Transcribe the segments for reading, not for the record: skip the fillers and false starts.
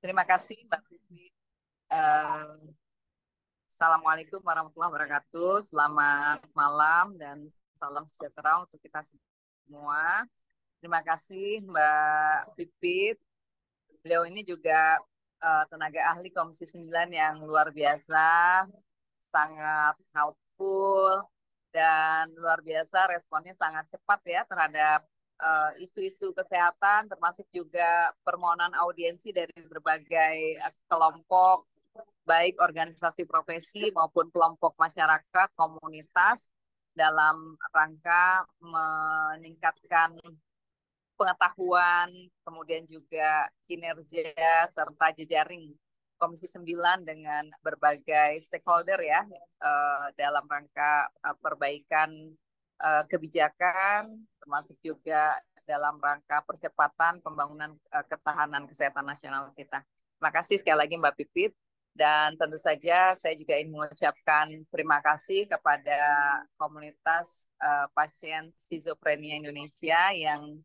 Terima kasih Mbak Vivi. Eh, Assalamualaikum warahmatullahi wabarakatuh. Selamat malam dan salam sejahtera untuk kita semua. Terima kasih Mbak Pipit. Beliau ini juga tenaga ahli Komisi 9 yang luar biasa, sangat helpful, dan luar biasa responnya sangat cepat ya terhadap isu-isu kesehatan, termasuk juga permohonan audiensi dari berbagai kelompok, baik organisasi profesi maupun kelompok masyarakat, komunitas, dalam rangka meningkatkan pengetahuan, kemudian juga kinerja serta jejaring Komisi 9 dengan berbagai stakeholder ya dalam rangka perbaikan kebijakan, termasuk juga dalam rangka percepatan pembangunan ketahanan kesehatan nasional kita. Terima kasih sekali lagi Mbak Pipit. Dan tentu saja saya juga ingin mengucapkan terima kasih kepada komunitas pasien skizofrenia Indonesia yang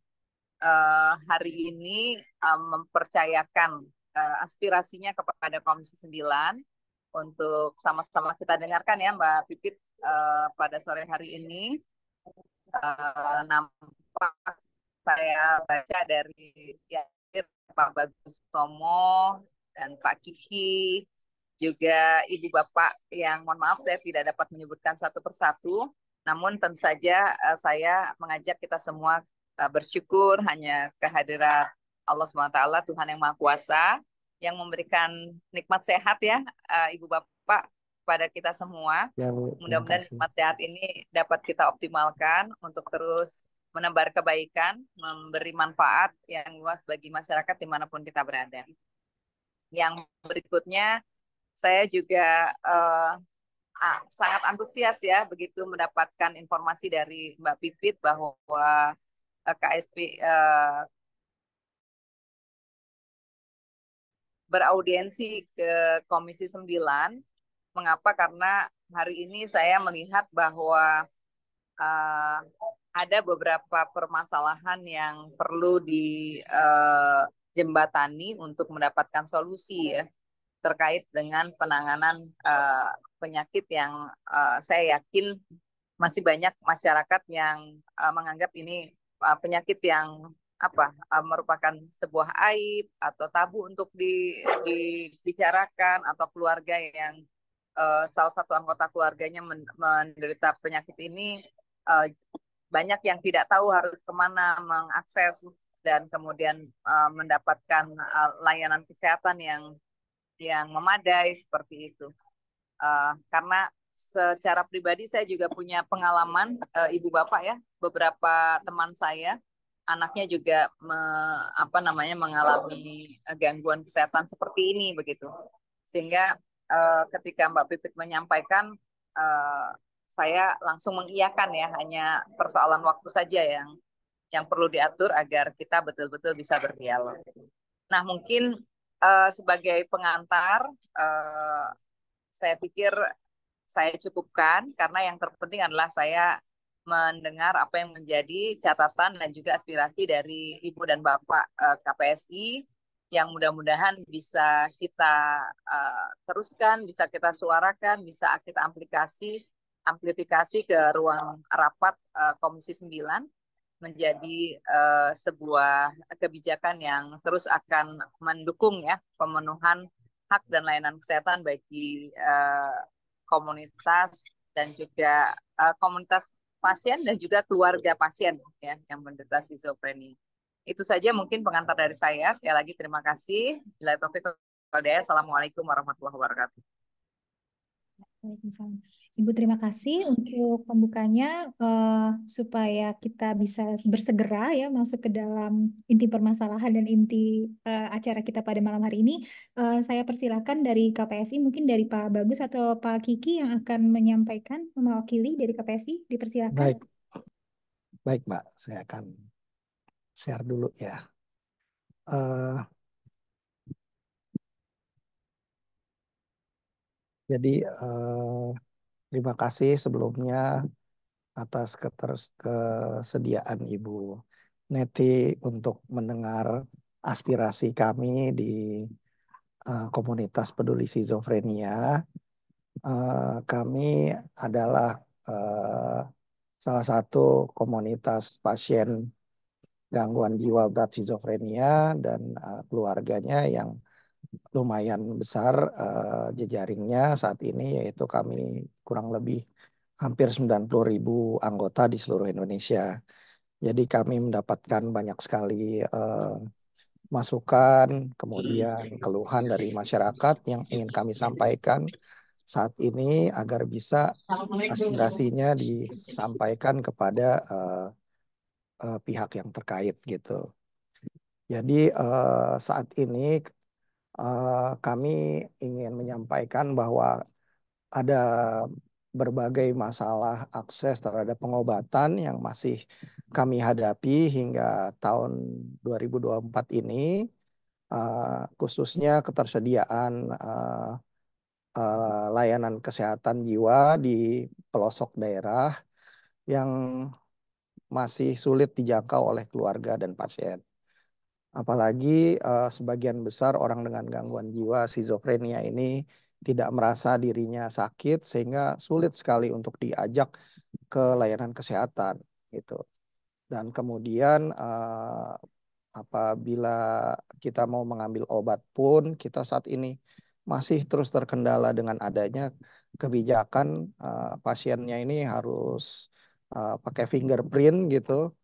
hari ini mempercayakan aspirasinya kepada Komisi 9 untuk sama-sama kita dengarkan ya Mbak Pipit pada sore hari ini. Nampak saya baca dari ya, Pak Bagus Tomo dan Pak Kiki, juga Ibu Bapak yang mohon maaf saya tidak dapat menyebutkan satu persatu, namun tentu saja saya mengajak kita semua bersyukur hanya kehadirat Allah SWT, Tuhan yang Maha Kuasa, yang memberikan nikmat sehat ya Ibu Bapak pada kita semua. Ya, Bu, terima Mudah-mudahan kasih. nikmat sehat ini dapat kita optimalkan untuk terus menebar kebaikan, memberi manfaat yang luas bagi masyarakat dimanapun kita berada. Yang berikutnya, saya juga sangat antusias ya begitu mendapatkan informasi dari Mbak Pipit bahwa KSP beraudiensi ke Komisi 9. Mengapa? Karena hari ini saya melihat bahwa uh, ada beberapa permasalahan yang perlu dijembatani untuk mendapatkan solusi ya terkait dengan penanganan penyakit yang saya yakin masih banyak masyarakat yang menganggap ini penyakit yang merupakan sebuah aib atau tabu untuk dibicarakan, atau keluarga yang salah satu anggota keluarganya menderita penyakit ini, uh, banyak yang tidak tahu harus kemana mengakses dan kemudian mendapatkan layanan kesehatan yang memadai seperti itu. Karena secara pribadi saya juga punya pengalaman ibu bapak ya, beberapa teman saya anaknya juga mengalami gangguan kesehatan seperti ini begitu. Sehingga ketika Mbak Pipit menyampaikan, uh, saya langsung mengiyakan ya, hanya persoalan waktu saja yang perlu diatur agar kita betul-betul bisa berdialog. Nah, mungkin sebagai pengantar, uh, saya pikir saya cukupkan karena yang terpenting adalah saya mendengar apa yang menjadi catatan dan juga aspirasi dari Ibu dan Bapak KPSI yang mudah-mudahan bisa kita teruskan, bisa kita suarakan, bisa kita amplifikasi ke ruang rapat Komisi 9 menjadi sebuah kebijakan yang terus akan mendukung ya pemenuhan hak dan layanan kesehatan bagi komunitas dan juga komunitas pasien dan juga keluarga pasien ya yang menderita skizofrenia. Itu saja mungkin pengantar dari saya. Sekali lagi terima kasih. Bila taufiq wal hidayah. Assalamualaikum warahmatullahi wabarakatuh. Waalaikumsalam. Ibu terima kasih untuk pembukanya, supaya kita bisa bersegera ya masuk ke dalam inti permasalahan dan inti acara kita pada malam hari ini. Saya persilakan dari KPSI, mungkin dari Pak Bagus atau Pak Kiki yang akan menyampaikan mewakili dari KPSI. Dipersilakan. Baik, baik Mbak, saya akan share dulu ya. Uh, jadi terima kasih sebelumnya atas kesediaan Ibu Neti untuk mendengar aspirasi kami di komunitas peduli skizofrenia. Kami adalah eh, salah satu komunitas pasien gangguan jiwa berat skizofrenia dan keluarganya yang lumayan besar jejaringnya saat ini, yaitu kami kurang lebih hampir 90.000 anggota di seluruh Indonesia. Jadi kami mendapatkan banyak sekali masukan, kemudian keluhan dari masyarakat yang ingin kami sampaikan saat ini agar bisa aspirasinya disampaikan kepada pihak yang terkait gitu. Jadi saat ini kami ingin menyampaikan bahwa ada berbagai masalah akses terhadap pengobatan yang masih kami hadapi hingga tahun 2024 ini, khususnya ketersediaan layanan kesehatan jiwa di pelosok daerah yang masih sulit dijangkau oleh keluarga dan pasien. Apalagi sebagian besar orang dengan gangguan jiwa skizofrenia ini tidak merasa dirinya sakit sehingga sulit sekali untuk diajak ke layanan kesehatan gitu. Dan kemudian apabila kita mau mengambil obat pun kita saat ini masih terus terkendala dengan adanya kebijakan pasiennya ini harus pakai fingerprint gitu.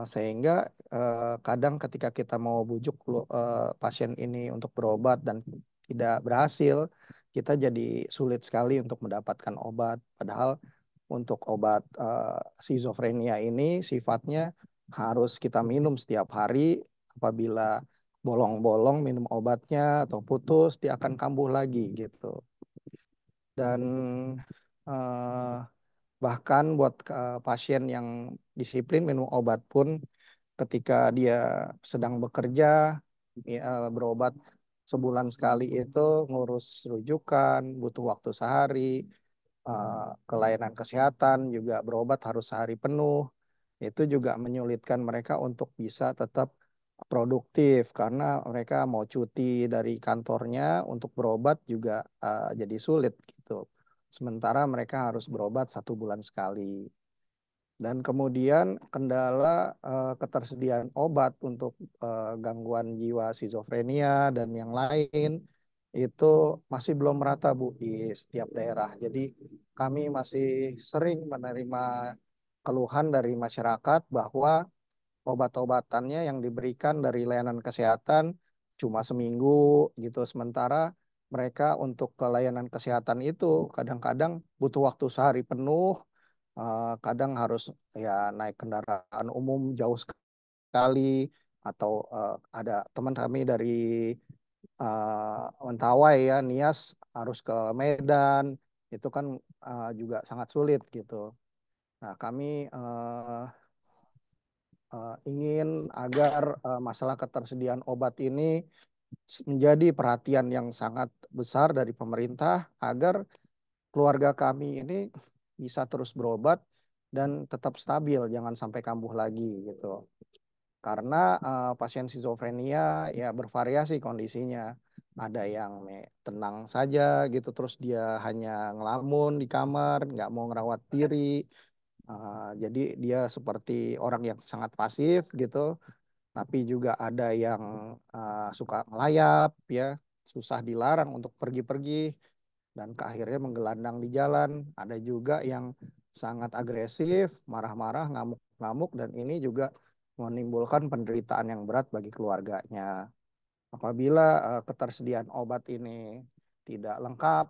Sehingga kadang ketika kita mau bujuk pasien ini untuk berobat dan tidak berhasil, kita jadi sulit sekali untuk mendapatkan obat. Padahal untuk obat skizofrenia ini sifatnya harus kita minum setiap hari. Apabila bolong-bolong minum obatnya atau putus, dia akan kambuh lagi gitu. Dan eh, bahkan buat pasien yang disiplin minum obat pun ketika dia sedang bekerja, berobat sebulan sekali itu ngurus rujukan, butuh waktu sehari, ke layanan kesehatan juga berobat harus sehari penuh. Itu juga menyulitkan mereka untuk bisa tetap produktif karena mereka mau cuti dari kantornya untuk berobat juga jadi sulit gitu. Sementara mereka harus berobat 1 bulan sekali. Dan kemudian kendala ketersediaan obat untuk gangguan jiwa skizofrenia dan yang lain itu masih belum merata Bu di setiap daerah. Jadi kami masih sering menerima keluhan dari masyarakat bahwa obat-obatannya yang diberikan dari layanan kesehatan cuma seminggu gitu. Sementara mereka untuk ke layanan kesehatan itu kadang-kadang butuh waktu sehari penuh, kadang harus ya naik kendaraan umum jauh sekali, atau ada teman kami dari Mentawai ya, Nias harus ke Medan, itu kan juga sangat sulit gitu. Nah, kami ingin agar masalah ketersediaan obat ini menjadi perhatian yang sangat besar dari pemerintah agar keluarga kami ini bisa terus berobat dan tetap stabil, jangan sampai kambuh lagi gitu. Karena pasien skizofrenia ya bervariasi kondisinya. Ada yang tenang saja gitu, terus dia hanya ngelamun di kamar, nggak mau ngerawat diri. Jadi dia seperti orang yang sangat pasif gitu. Tapi juga ada yang suka ngelayap ya, susah dilarang untuk pergi-pergi dan akhirnya menggelandang di jalan. Ada juga yang sangat agresif, marah-marah, ngamuk-ngamuk, dan ini juga menimbulkan penderitaan yang berat bagi keluarganya. Apabila ketersediaan obat ini tidak lengkap,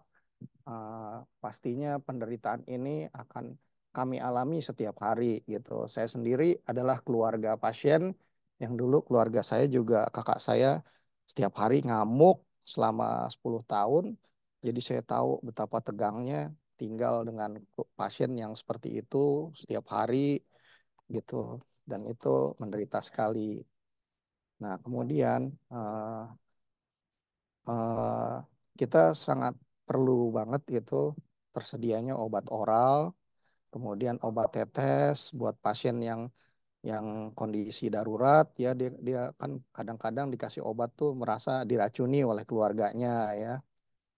pastinya penderitaan ini akan kami alami setiap hari gitu. Saya sendiri adalah keluarga pasien yang dulu keluarga saya juga kakak saya setiap hari ngamuk selama 10 tahun. Jadi saya tahu betapa tegangnya tinggal dengan pasien yang seperti itu setiap hari gitu. Dan itu menderita sekali. Nah, kemudian eh, kita sangat perlu banget gitu tersedianya obat oral, kemudian obat tetes buat pasien yang yang kondisi darurat ya dia dia kan kadang-kadang dikasih obat tuh merasa diracuni oleh keluarganya ya,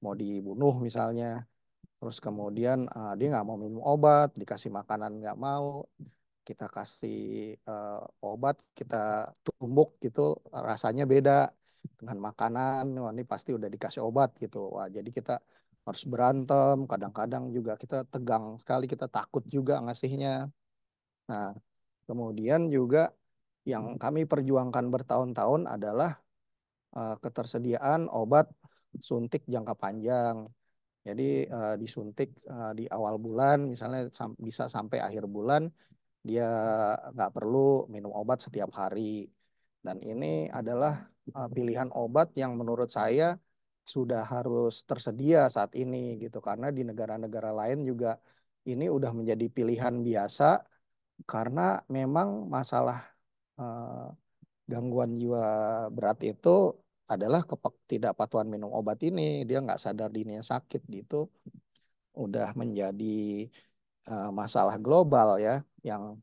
mau dibunuh misalnya. Terus kemudian dia nggak mau minum obat, dikasih makanan nggak mau, kita kasih eh, obat, kita tumbuk gitu, rasanya beda dengan makanan. Wah, ini pasti udah dikasih obat gitu. Wah, jadi kita harus berantem. Kadang-kadang juga kita tegang sekali, kita takut juga ngasihnya. Nah, kemudian juga yang kami perjuangkan bertahun-tahun adalah ketersediaan obat suntik jangka panjang. Jadi disuntik di awal bulan, misalnya bisa sampai akhir bulan, dia nggak perlu minum obat setiap hari. Dan ini adalah pilihan obat yang menurut saya sudah harus tersedia saat ini gitu, karena di negara-negara lain juga ini udah menjadi pilihan biasa karena memang masalah eh, gangguan jiwa berat itu adalah ketidakpatuhan minum obat ini. Dia nggak sadar dirinya sakit gitu, udah menjadi masalah global ya, yang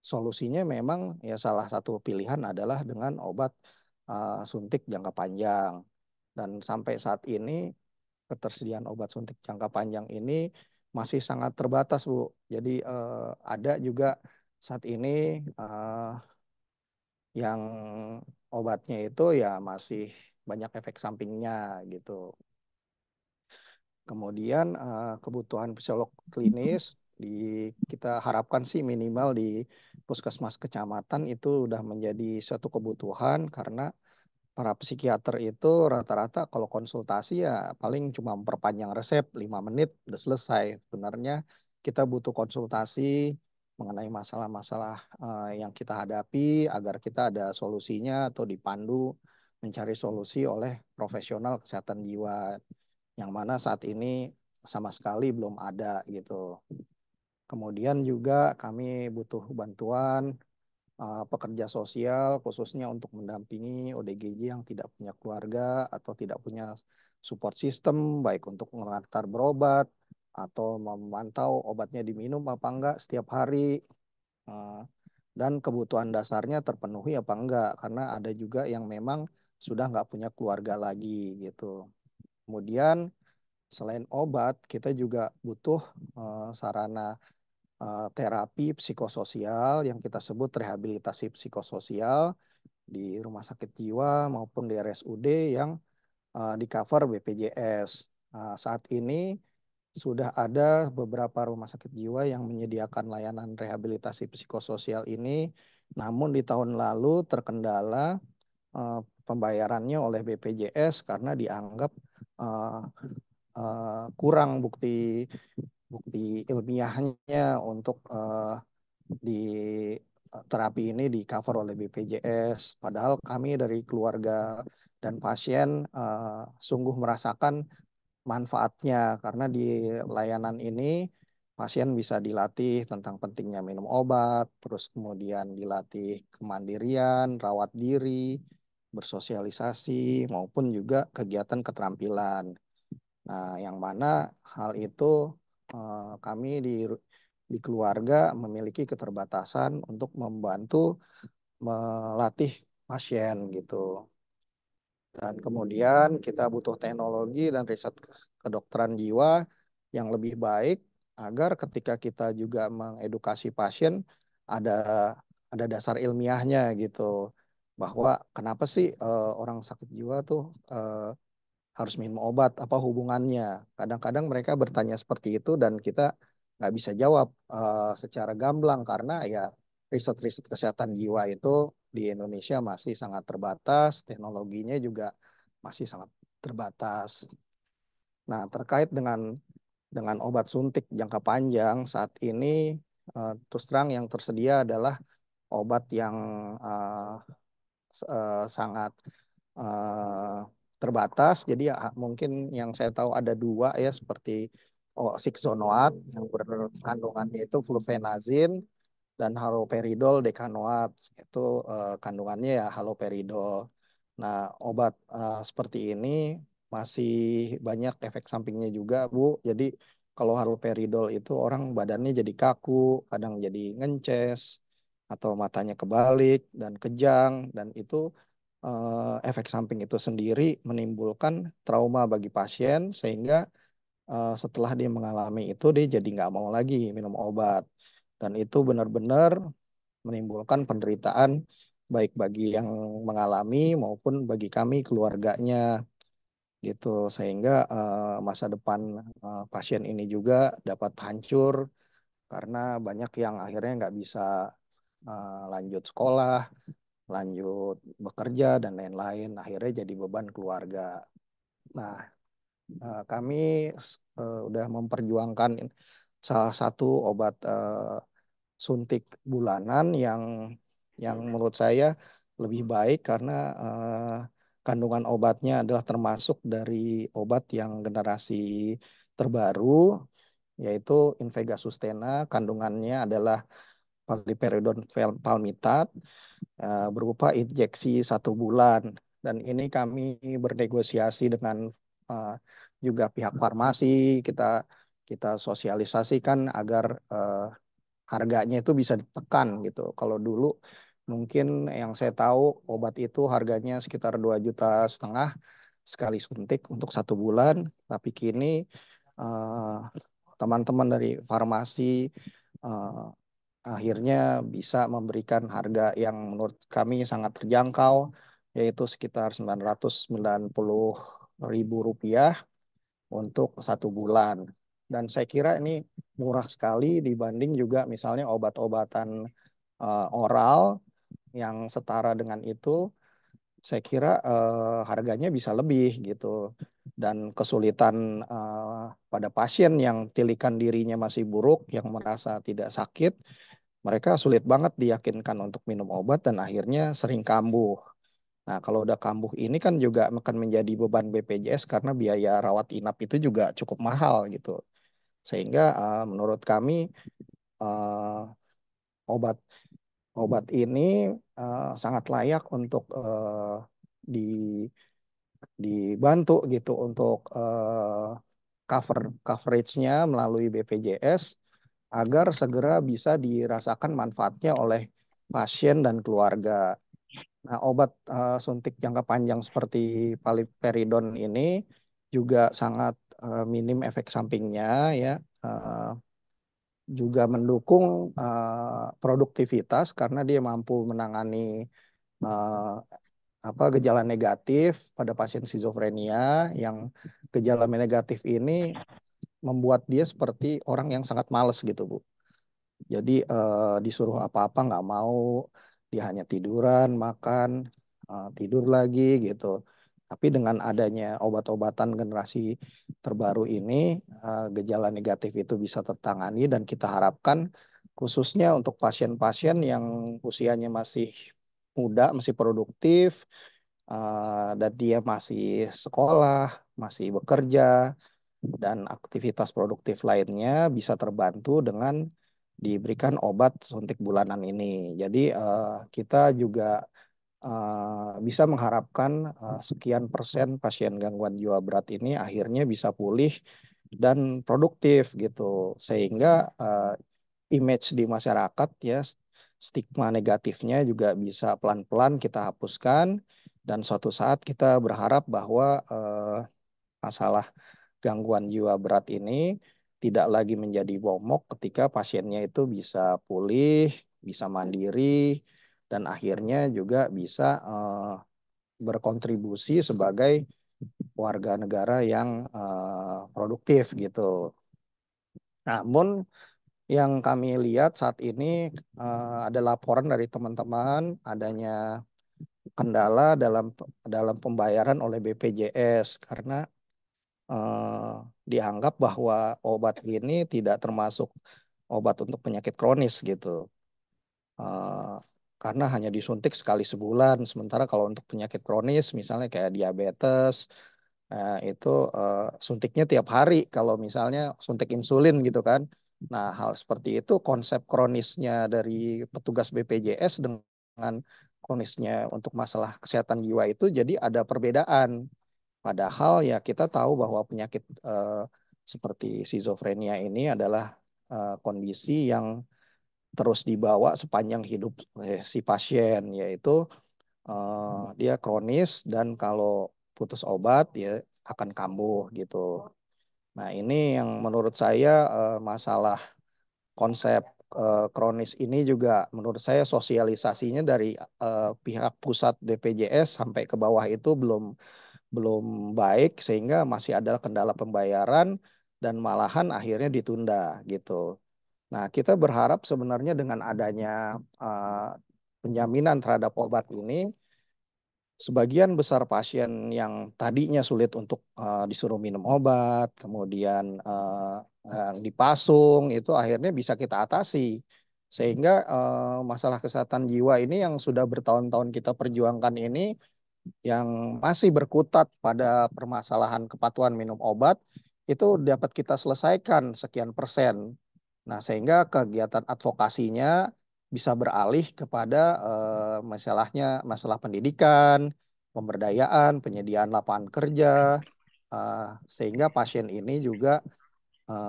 solusinya memang ya salah satu pilihan adalah dengan obat suntik jangka panjang. Dan sampai saat ini ketersediaan obat suntik jangka panjang ini masih sangat terbatas, Bu. Jadi ada juga saat ini eh, yang obatnya itu ya masih banyak efek sampingnya gitu. Kemudian kebutuhan psikolog klinis kita harapkan sih minimal di puskesmas kecamatan itu udah menjadi satu kebutuhan, karena para psikiater itu rata-rata kalau konsultasi ya paling cuma memperpanjang resep 5 menit udah selesai. Sebenarnya kita butuh konsultasi mengenai masalah-masalah yang kita hadapi agar kita ada solusinya atau dipandu mencari solusi oleh profesional kesehatan jiwa, yang mana saat ini sama sekali belum ada gitu. Kemudian juga kami butuh bantuan pekerja sosial khususnya untuk mendampingi ODGJ yang tidak punya keluarga atau tidak punya support system, baik untuk mengantar berobat atau memantau obatnya diminum apa enggak setiap hari, eh, dan kebutuhan dasarnya terpenuhi apa enggak, karena ada juga yang memang sudah nggak punya keluarga lagi gitu. Kemudian selain obat, kita juga butuh sarana terapi psikososial yang kita sebut rehabilitasi psikososial di rumah sakit jiwa maupun di RSUD yang di cover BPJS. Saat ini sudah ada beberapa rumah sakit jiwa yang menyediakan layanan rehabilitasi psikososial ini, namun di tahun lalu terkendala eh, pembayarannya oleh BPJS karena dianggap eh, kurang bukti bukti ilmiahnya untuk di terapi ini di cover oleh BPJS. Padahal kami dari keluarga dan pasien sungguh merasakan manfaatnya, karena di layanan ini pasien bisa dilatih tentang pentingnya minum obat, terus kemudian dilatih kemandirian, rawat diri, bersosialisasi, maupun juga kegiatan keterampilan. Nah, yang mana hal itu kami di keluarga memiliki keterbatasan untuk membantu melatih pasien gitu. Dan kemudian kita butuh teknologi dan riset kedokteran jiwa yang lebih baik agar ketika kita juga mengedukasi pasien ada ada dasar ilmiahnya gitu, bahwa kenapa sih orang sakit jiwa tuh harus minum obat, apa hubungannya? Kadang-kadang mereka bertanya seperti itu dan kita nggak bisa jawab secara gamblang, karena ya riset-riset kesehatan jiwa itu di Indonesia masih sangat terbatas, teknologinya juga masih sangat terbatas. Nah, terkait dengan obat suntik jangka panjang saat ini terus terang yang tersedia adalah obat yang sangat eh, terbatas. Jadi ya mungkin yang saya tahu ada dua ya, seperti oxycodone yang berkandungannya itu flufenazin dan haloperidol dekanoat, itu kandungannya ya haloperidol. Nah, obat seperti ini masih banyak efek sampingnya juga, Bu. Jadi kalau haloperidol itu orang badannya jadi kaku, kadang jadi ngences, atau matanya kebalik dan kejang, dan itu efek samping itu sendiri menimbulkan trauma bagi pasien sehingga setelah dia mengalami itu dia jadi nggak mau lagi minum obat, dan itu benar-benar menimbulkan penderitaan baik bagi yang mengalami maupun bagi kami keluarganya gitu, sehingga masa depan pasien ini juga dapat hancur karena banyak yang akhirnya nggak bisa lanjut sekolah, lanjut bekerja dan lain-lain, akhirnya jadi beban keluarga. Nah, kami udah memperjuangkan salah satu obat suntik bulanan yang menurut saya lebih baik karena kandungan obatnya adalah termasuk dari obat yang generasi terbaru, yaitu Invega Sustena. Kandungannya adalah paliperidone palmitat, berupa injeksi 1 bulan. Dan ini kami bernegosiasi dengan eh, juga pihak farmasi, kita kita sosialisasikan agar harganya itu bisa ditekan gitu. Kalau dulu mungkin yang saya tahu obat itu harganya sekitar 2,5 juta sekali suntik untuk 1 bulan, tapi kini eh, teman-teman dari farmasi eh, akhirnya bisa memberikan harga yang menurut kami sangat terjangkau, yaitu sekitar 990.000 rupiah untuk 1 bulan. Dan saya kira ini murah sekali dibanding juga misalnya obat-obatan oral yang setara dengan itu. Saya kira harganya bisa lebih gitu. Dan kesulitan pada pasien yang tilikan dirinya masih buruk, yang merasa tidak sakit, mereka sulit banget diyakinkan untuk minum obat dan akhirnya sering kambuh. Nah, kalau udah kambuh ini kan juga akan menjadi beban BPJS karena biaya rawat inap itu juga cukup mahal gitu. Sehingga menurut kami eh, obat obat ini sangat layak untuk di dibantu gitu untuk coverage-nya melalui BPJS agar segera bisa dirasakan manfaatnya oleh pasien dan keluarga. Nah, obat suntik jangka panjang seperti paliperidon ini juga sangat minim efek sampingnya ya. Eh, Juga mendukung produktivitas karena dia mampu menangani eh, gejala negatif pada pasien skizofrenia, yang gejala negatif ini membuat dia seperti orang yang sangat malas gitu, Bu. Jadi disuruh apa-apa nggak mau, dia hanya tiduran, makan, tidur lagi gitu. Tapi dengan adanya obat-obatan generasi terbaru ini, gejala negatif itu bisa tertangani dan kita harapkan khususnya untuk pasien-pasien yang usianya masih muda, masih produktif, dan dia masih sekolah, masih bekerja, dan aktivitas produktif lainnya bisa terbantu dengan diberikan obat suntik bulanan ini. Jadi kita juga bisa mengharapkan sekian persen pasien gangguan jiwa berat ini akhirnya bisa pulih dan produktif gitu, sehingga image di masyarakat ya, stigma negatifnya juga bisa pelan-pelan kita hapuskan, dan suatu saat kita berharap bahwa masalah gangguan jiwa berat ini tidak lagi menjadi momok ketika pasiennya itu bisa pulih, bisa mandiri, dan akhirnya juga bisa berkontribusi sebagai warga negara yang produktif gitu. Namun yang kami lihat saat ini ada laporan dari teman-teman adanya kendala dalam dalam pembayaran oleh BPJS karena eh, dianggap bahwa obat ini tidak termasuk obat untuk penyakit kronis gitu. Eh, karena hanya disuntik sekali sebulan. Sementara kalau untuk penyakit kronis, misalnya kayak diabetes, itu suntiknya tiap hari. Kalau misalnya suntik insulin gitu kan. Nah, hal seperti itu konsep kronisnya dari petugas BPJS dengan kronisnya untuk masalah kesehatan jiwa itu jadi ada perbedaan. Padahal ya kita tahu bahwa penyakit seperti skizofrenia ini adalah kondisi yang terus dibawa sepanjang hidup si pasien, yaitu dia kronis dan kalau putus obat ya akan kambuh gitu. Nah, ini yang menurut saya masalah konsep kronis ini juga menurut saya sosialisasinya dari pihak pusat BPJS sampai ke bawah itu belum belum baik sehingga masih ada kendala pembayaran dan malahan akhirnya ditunda gitu. Nah, kita berharap sebenarnya dengan adanya penjaminan terhadap obat ini, sebagian besar pasien yang tadinya sulit untuk disuruh minum obat, kemudian yang dipasung, itu akhirnya bisa kita atasi. Sehingga masalah kesehatan jiwa ini yang sudah bertahun-tahun kita perjuangkan ini, yang masih berkutat pada permasalahan kepatuhan minum obat, itu dapat kita selesaikan sekian persen. Nah, sehingga kegiatan advokasinya bisa beralih kepada masalah pendidikan, pemberdayaan, penyediaan lapangan kerja, eh, sehingga pasien ini juga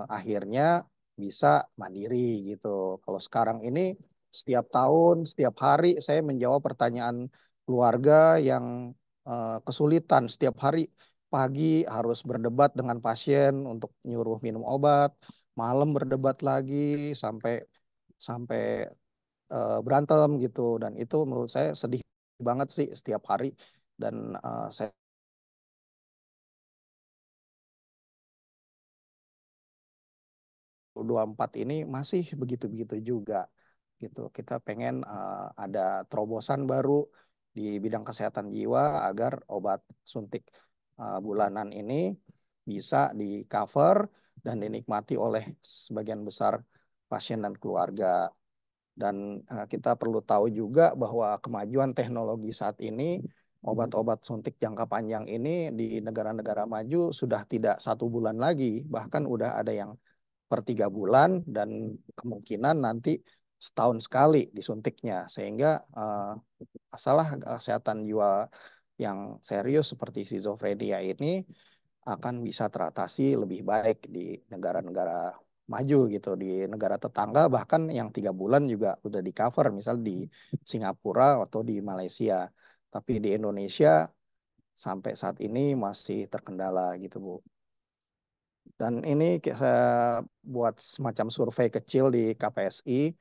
akhirnya bisa mandiri gitu. Kalau sekarang ini setiap tahun, setiap hari saya menjawab pertanyaan keluarga yang kesulitan. Setiap hari pagi harus berdebat dengan pasien untuk nyuruh minum obat, malam berdebat lagi sampai sampai berantem gitu. Dan itu menurut saya sedih banget sih setiap hari. Dan saya 24 ini masih begitu-begitu juga gitu. Kita pengen ada terobosan baru di bidang kesehatan jiwa agar obat suntik bulanan ini bisa di cover dan dinikmati oleh sebagian besar pasien dan keluarga. Dan kita perlu tahu juga bahwa kemajuan teknologi saat ini, obat-obat suntik jangka panjang ini di negara-negara maju sudah tidak 1 bulan lagi, bahkan udah ada yang per 3 bulan dan kemungkinan nanti setahun sekali disuntiknya, sehingga masalah kesehatan jiwa yang serius seperti skizofrenia ini akan bisa teratasi lebih baik di negara-negara maju gitu, di negara tetangga bahkan yang 3 bulan juga udah di cover, misal di Singapura atau di Malaysia, tapi di Indonesia sampai saat ini masih terkendala gitu Bu. Dan ini saya buat semacam survei kecil di KPSI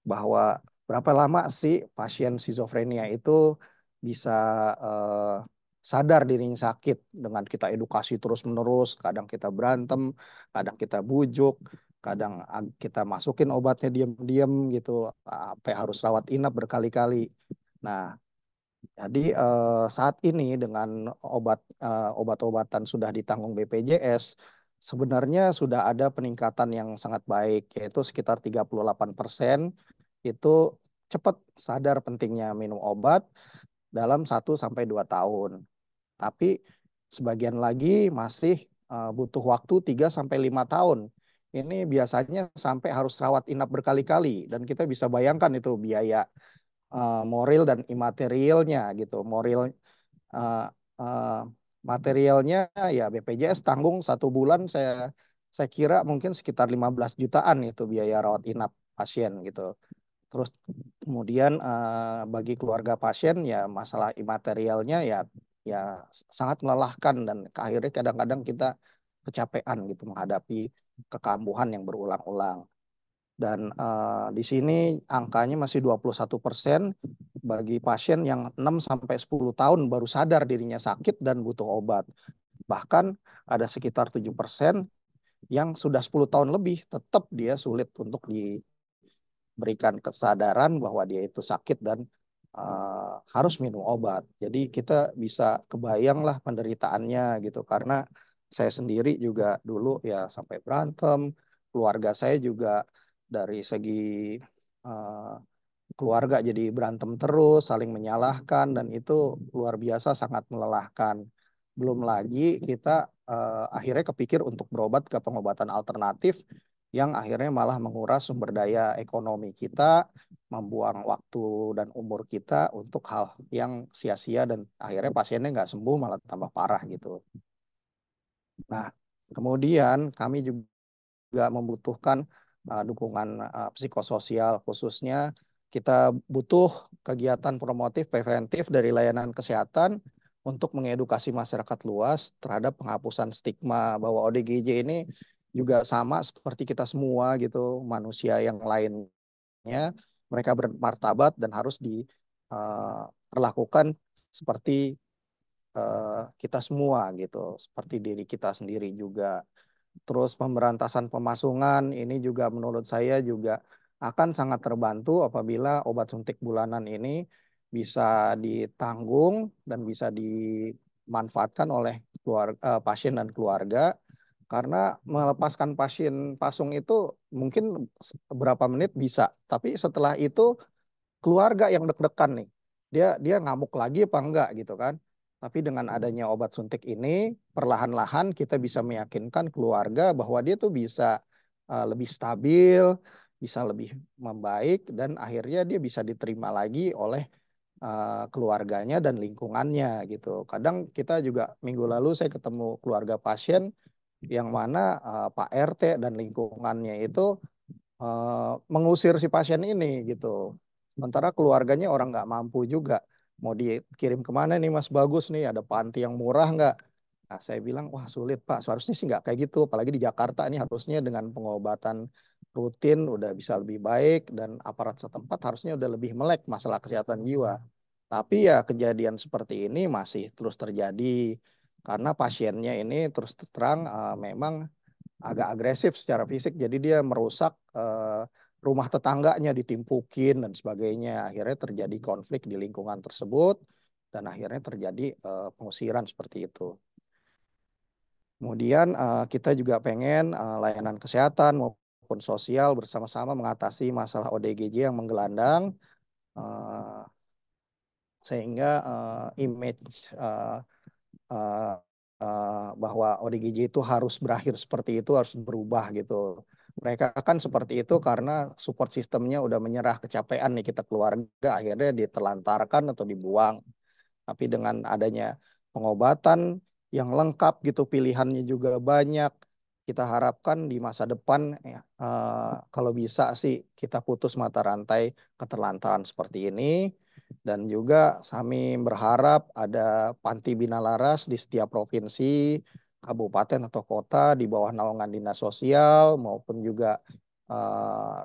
bahwa berapa lama sih pasien skizofrenia itu bisa eh, sadar dirinya sakit dengan kita edukasi terus-menerus, kadang kita berantem, kadang kita bujuk, kadang kita masukin obatnya diam-diam gitu, sampai harus rawat inap berkali-kali. Nah, jadi saat ini dengan obat-obatan sudah ditanggung BPJS, sebenarnya sudah ada peningkatan yang sangat baik, yaitu sekitar 38% itu cepat sadar pentingnya minum obat dalam 1 sampai 2 tahun. Tapi sebagian lagi masih butuh waktu 3 sampai 5 tahun. Ini biasanya sampai harus rawat inap berkali-kali dan kita bisa bayangkan itu biaya moral dan imaterialnya gitu. Uh, uh, Materialnya ya BPJS tanggung 1 bulan, saya kira mungkin sekitar 15 jutaan itu biaya rawat inap pasien gitu. Terus kemudian bagi keluarga pasien ya masalah imaterialnya ya sangat melelahkan dan akhirnya kadang-kadang kita kecapean gitu menghadapi kekambuhan yang berulang-ulang. Dan di sini angkanya masih 21% bagi pasien yang 6 sampai 10 tahun baru sadar dirinya sakit dan butuh obat. Bahkan ada sekitar 7% yang sudah 10 tahun lebih tetap dia sulit untuk diberikan kesadaran bahwa dia itu sakit dan harus minum obat. Jadi kita bisa kebayang lah penderitaannya gitu, karena saya sendiri juga dulu ya sampai berantem, keluarga saya juga dari segi uh, keluarga jadi berantem terus, saling menyalahkan, dan itu luar biasa sangat melelahkan. Belum lagi kita akhirnya kepikir untuk berobat ke pengobatan alternatif yang akhirnya malah menguras sumber daya ekonomi kita, membuang waktu dan umur kita untuk hal yang sia-sia dan akhirnya pasiennya nggak sembuh malah tambah parah gitu. Nah, kemudian kami juga membutuhkan dukungan psikososial khususnya. Kita butuh kegiatan promotif preventif dari layanan kesehatan untuk mengedukasi masyarakat luas terhadap penghapusan stigma bahwa ODGJ ini juga sama seperti kita semua gitu, manusia yang lainnya. Mereka bermartabat dan harus diperlakukan seperti kita semua gitu, seperti diri kita sendiri juga. Terus pemberantasan pemasungan ini juga menurut saya juga akan sangat terbantu apabila obat suntik bulanan ini bisa ditanggung dan bisa dimanfaatkan oleh pasien dan keluarga. Karena melepaskan pasien pasung itu mungkin berapa menit bisa, tapi setelah itu keluarga yang deg-degan nih. Dia ngamuk lagi apa enggak gitu kan. Tapi dengan adanya obat suntik ini, perlahan-lahan kita bisa meyakinkan keluarga bahwa dia tuh bisa lebih stabil, bisa lebih membaik, dan akhirnya dia bisa diterima lagi oleh keluarganya dan lingkungannya gitu. Kadang kita juga minggu lalu saya ketemu keluarga pasien yang mana Pak RT dan lingkungannya itu mengusir si pasien ini gitu. Sementara keluarganya orang nggak mampu juga. Mau dikirim kemana nih Mas Bagus nih? Ada panti yang murah nggak? Nah, saya bilang, wah sulit Pak. Seharusnya sih nggak kayak gitu. Apalagi di Jakarta ini harusnya dengan pengobatan rutin udah bisa lebih baik dan aparat setempat harusnya udah lebih melek masalah kesehatan jiwa. Tapi ya kejadian seperti ini masih terus terjadi karena pasiennya ini terus terang memang agak agresif secara fisik, jadi dia merusak rumah tetangganya, ditimpukin dan sebagainya. Akhirnya terjadi konflik di lingkungan tersebut dan akhirnya terjadi pengusiran seperti itu. Kemudian kita juga pengen layanan kesehatan maupun sosial bersama-sama mengatasi masalah ODGJ yang menggelandang eh, sehingga image eh, bahwa ODGJ itu harus berakhir seperti itu, harus berubah gitu. Mereka kan seperti itu karena support sistemnya udah menyerah, kecapean nih kita keluarga, akhirnya ditelantarkan atau dibuang. Tapi dengan adanya pengobatan yang lengkap gitu, pilihannya juga banyak, kita harapkan di masa depan ya, kalau bisa sih kita putus mata rantai keterlantaran seperti ini. Dan juga kami berharap ada panti binalaras di setiap provinsi, kabupaten atau kota di bawah naungan dinas sosial maupun juga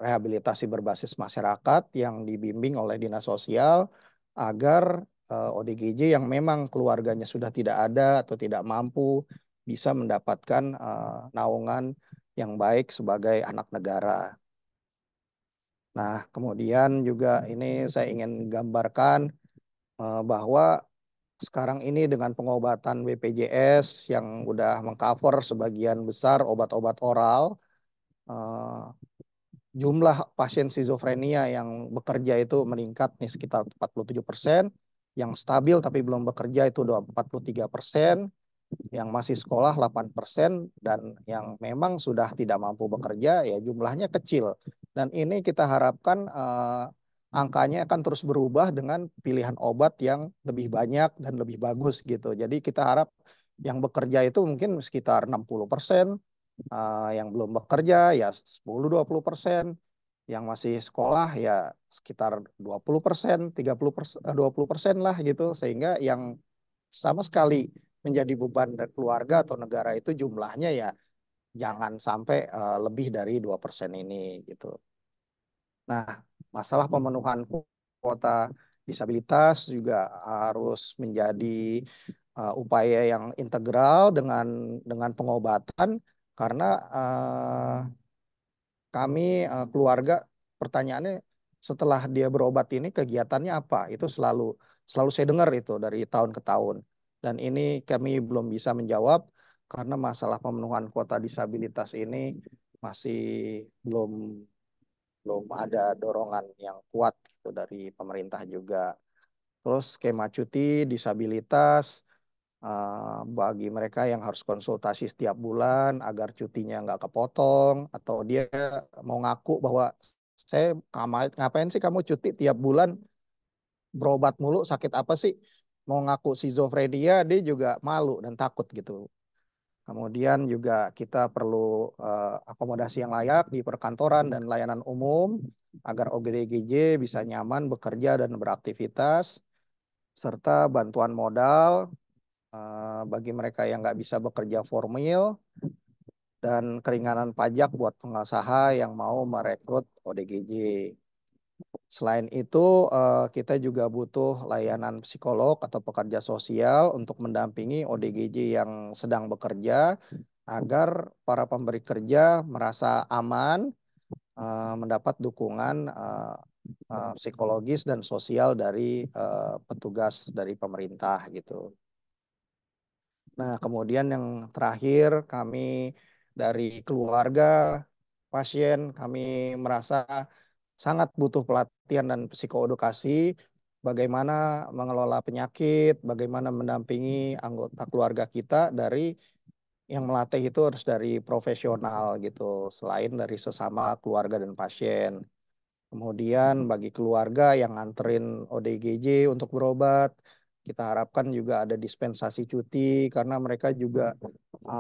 rehabilitasi berbasis masyarakat yang dibimbing oleh dinas sosial agar ODGJ yang memang keluarganya sudah tidak ada atau tidak mampu bisa mendapatkan naungan yang baik sebagai anak negara. Nah, kemudian juga ini saya ingin gambarkan bahwa sekarang ini dengan pengobatan BPJS yang udah mengcover sebagian besar obat-obat oral, eh, jumlah pasien skizofrenia yang bekerja itu meningkat nih sekitar 47%, yang stabil tapi belum bekerja itu udah 43%, yang masih sekolah 8%, dan yang memang sudah tidak mampu bekerja ya jumlahnya kecil. Dan ini kita harapkan angkanya akan terus berubah dengan pilihan obat yang lebih banyak dan lebih bagus gitu. Jadi kita harap yang bekerja itu mungkin sekitar 60%, yang belum bekerja ya 10-20%, yang masih sekolah ya sekitar 20%, 30%, 20% lah gitu, sehingga yang sama sekali menjadi beban dari keluarga atau negara itu jumlahnya ya jangan sampai lebih dari 2% ini gitu. Nah, masalah pemenuhan kuota disabilitas juga harus menjadi upaya yang integral dengan pengobatan karena kami keluarga pertanyaannya setelah dia berobat ini kegiatannya apa? Itu selalu selalu saya dengar itu dari tahun ke tahun. Dan ini kami belum bisa menjawab karena masalah pemenuhan kuota disabilitas ini masih belum belum ada dorongan yang kuat gitu dari pemerintah juga. Terus skema cuti disabilitas bagi mereka yang harus konsultasi setiap bulan agar cutinya nggak kepotong atau dia mau ngaku bahwa saya ngapain sih kamu cuti tiap bulan berobat mulu sakit apa sih, mau ngaku skizofrenia dia juga malu dan takut gitu. Kemudian juga kita perlu akomodasi yang layak di perkantoran dan layanan umum agar ODGJ bisa nyaman bekerja dan beraktivitas, serta bantuan modal bagi mereka yang nggak bisa bekerja formal, dan keringanan pajak buat pengusaha yang mau merekrut ODGJ. Selain itu, kita juga butuh layanan psikolog atau pekerja sosial untuk mendampingi ODGJ yang sedang bekerja agar para pemberi kerja merasa aman, mendapat dukungan psikologis dan sosial dari petugas dari pemerintah gitu. Nah, kemudian yang terakhir, kami dari keluarga pasien, kami merasa sangat butuh pelatihan dan psikoedukasi, bagaimana mengelola penyakit, bagaimana mendampingi anggota keluarga kita dari yang melatih itu harus dari profesional gitu, selain dari sesama keluarga dan pasien. Kemudian bagi keluarga yang nganterin ODGJ untuk berobat, kita harapkan juga ada dispensasi cuti karena mereka juga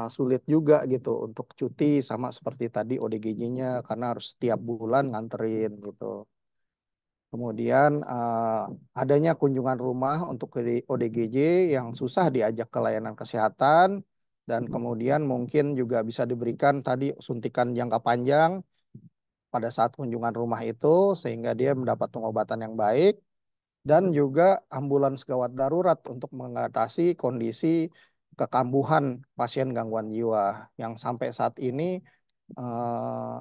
sulit juga gitu untuk cuti sama seperti tadi ODGJ-nya karena harus setiap bulan nganterin gitu. Kemudian adanya kunjungan rumah untuk ODGJ yang susah diajak ke layanan kesehatan dan kemudian mungkin juga bisa diberikan tadi suntikan jangka panjang pada saat kunjungan rumah itu sehingga dia mendapat pengobatan yang baik dan juga ambulans gawat darurat untuk mengatasi kondisi kekambuhan pasien gangguan jiwa yang sampai saat ini eh,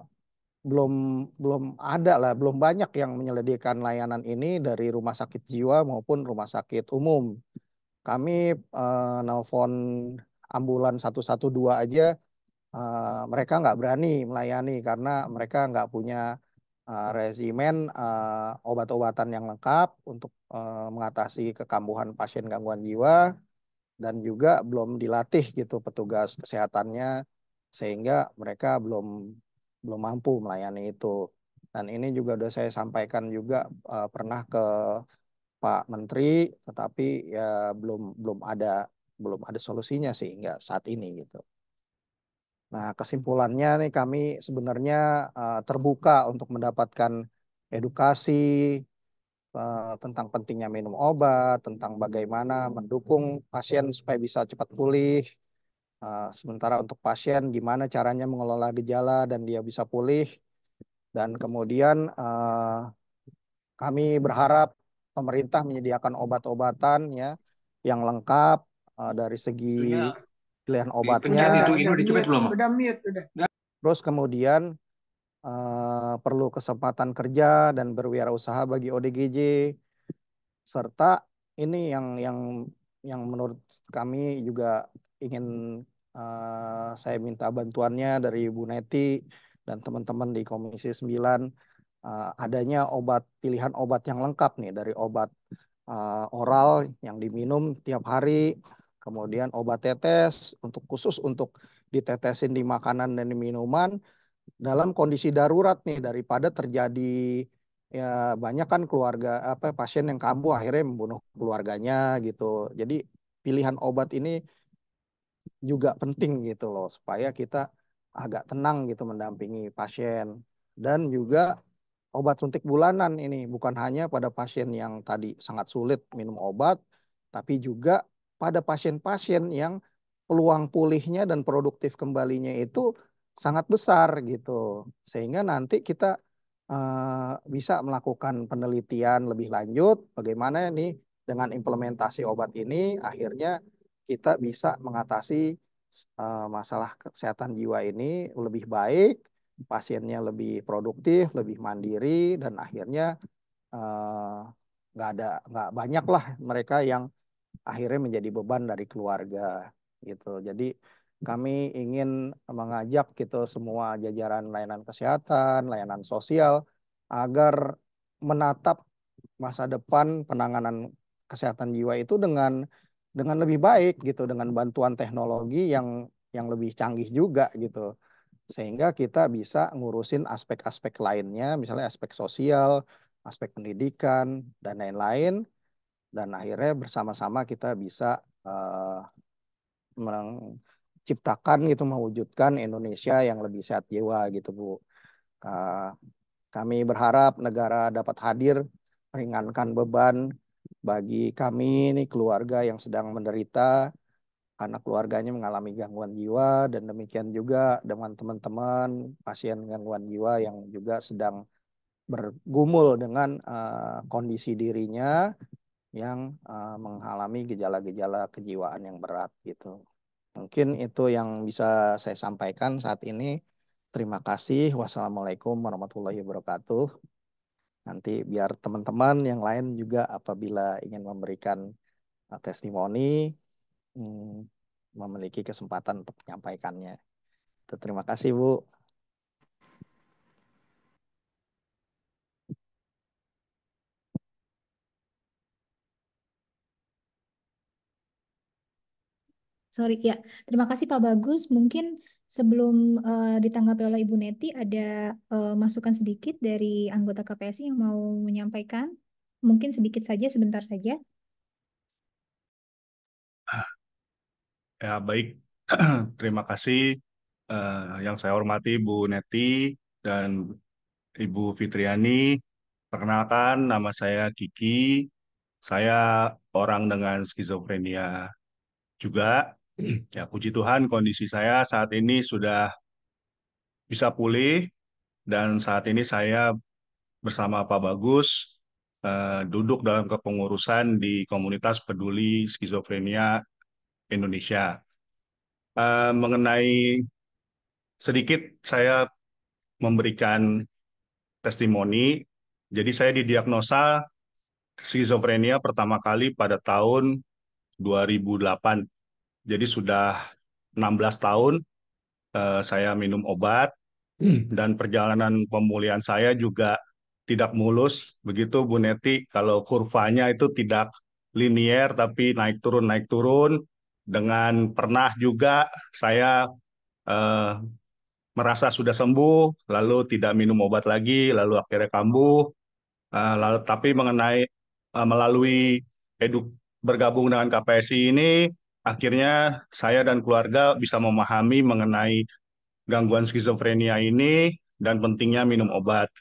belum belum ada lah, belum banyak yang menyediakan layanan ini dari rumah sakit jiwa maupun rumah sakit umum. Kami nelpon ambulans 112 aja, mereka nggak berani melayani karena mereka nggak punya resimen obat-obatan yang lengkap untuk mengatasi kekambuhan pasien gangguan jiwa dan juga belum dilatih gitu petugas kesehatannya sehingga mereka belum belum mampu melayani itu. Dan ini juga udah saya sampaikan juga pernah ke Pak Menteri, tetapi ya belum ada solusinya sehingga saat ini gitu. Nah, kesimpulannya nih kami sebenarnya terbuka untuk mendapatkan edukasi tentang pentingnya minum obat, tentang bagaimana mendukung pasien supaya bisa cepat pulih. Sementara untuk pasien gimana caranya mengelola gejala dan dia bisa pulih. Dan kemudian kami berharap pemerintah menyediakan obat-obatan ya yang lengkap dari segi Itunya pilihan obatnya. dipencet itu ini udah cepet belum? Udah mute, udah. Terus kemudian perlu kesempatan kerja dan berwirausaha bagi ODGJ serta ini yang menurut kami juga ingin saya minta bantuannya dari Bu Neti dan teman-teman di Komisi 9 adanya pilihan obat yang lengkap nih dari obat oral yang diminum tiap hari, kemudian obat tetes khusus untuk ditetesin di makanan dan di minuman dalam kondisi darurat nih daripada terjadi ya banyak kan keluarga pasien yang kambuh akhirnya membunuh keluarganya gitu. Jadi pilihan obat ini juga penting gitu loh supaya kita agak tenang gitu mendampingi pasien dan juga obat suntik bulanan ini bukan hanya pada pasien yang tadi sangat sulit minum obat tapi juga pada pasien-pasien yang peluang pulihnya dan produktif kembalinya itu sangat besar gitu sehingga nanti kita bisa melakukan penelitian lebih lanjut bagaimana nih dengan implementasi obat ini akhirnya kita bisa mengatasi masalah kesehatan jiwa ini lebih baik, pasiennya lebih produktif, lebih mandiri, dan akhirnya eh, nggak banyak lah mereka yang akhirnya menjadi beban dari keluarga gitu. Jadi kami ingin mengajak gitu semua jajaran layanan kesehatan, layanan sosial agar menatap masa depan penanganan kesehatan jiwa itu dengan lebih baik gitu, dengan bantuan teknologi yang lebih canggih juga gitu. Sehingga kita bisa ngurusin aspek-aspek lainnya, misalnya aspek sosial, aspek pendidikan, dan lain-lain. Dan akhirnya bersama-sama kita bisa menciptakan gitu, mewujudkan Indonesia yang lebih sehat jiwa gitu Bu. Uh, Kami berharap negara dapat hadir meringankan beban bagi kami ini keluarga yang sedang menderita, anak keluarganya mengalami gangguan jiwa, dan demikian juga dengan teman-teman pasien gangguan jiwa yang juga sedang bergumul dengan kondisi dirinya yang mengalami gejala-gejala kejiwaan yang berat gitu. Mungkin itu yang bisa saya sampaikan saat ini. Terima kasih. Wassalamualaikum warahmatullahi wabarakatuh. Nanti biar teman-teman yang lain juga apabila ingin memberikan testimoni, hmm, memiliki kesempatan untuk menyampaikannya. Terima kasih, Bu. Sorry, ya. Terima kasih Pak Bagus. Mungkin sebelum ditanggapi oleh Ibu Neti, ada masukan sedikit dari anggota KPSI yang mau menyampaikan. Mungkin sedikit saja, sebentar saja. Ya, baik. Terima kasih yang saya hormati Bu Neti dan Ibu Fitriani. Perkenalkan, nama saya Kiki. Saya orang dengan skizofrenia juga. Ya, puji Tuhan kondisi saya saat ini sudah bisa pulih dan saat ini saya bersama Pak Bagus duduk dalam kepengurusan di komunitas peduli skizofrenia Indonesia. Mengenai sedikit saya memberikan testimoni. Jadi saya didiagnosa skizofrenia pertama kali pada tahun 2008. Jadi sudah 16 tahun saya minum obat dan perjalanan pemulihan saya juga tidak mulus. Begitu Bu Neti, kalau kurvanya itu tidak linier tapi naik turun. Dengan pernah juga saya eh, merasa sudah sembuh, lalu tidak minum obat lagi, lalu akhirnya kambuh. Lalu tapi mengenai melalui bergabung dengan KPSI ini, akhirnya saya dan keluarga bisa memahami mengenai gangguan skizofrenia ini dan pentingnya minum obat.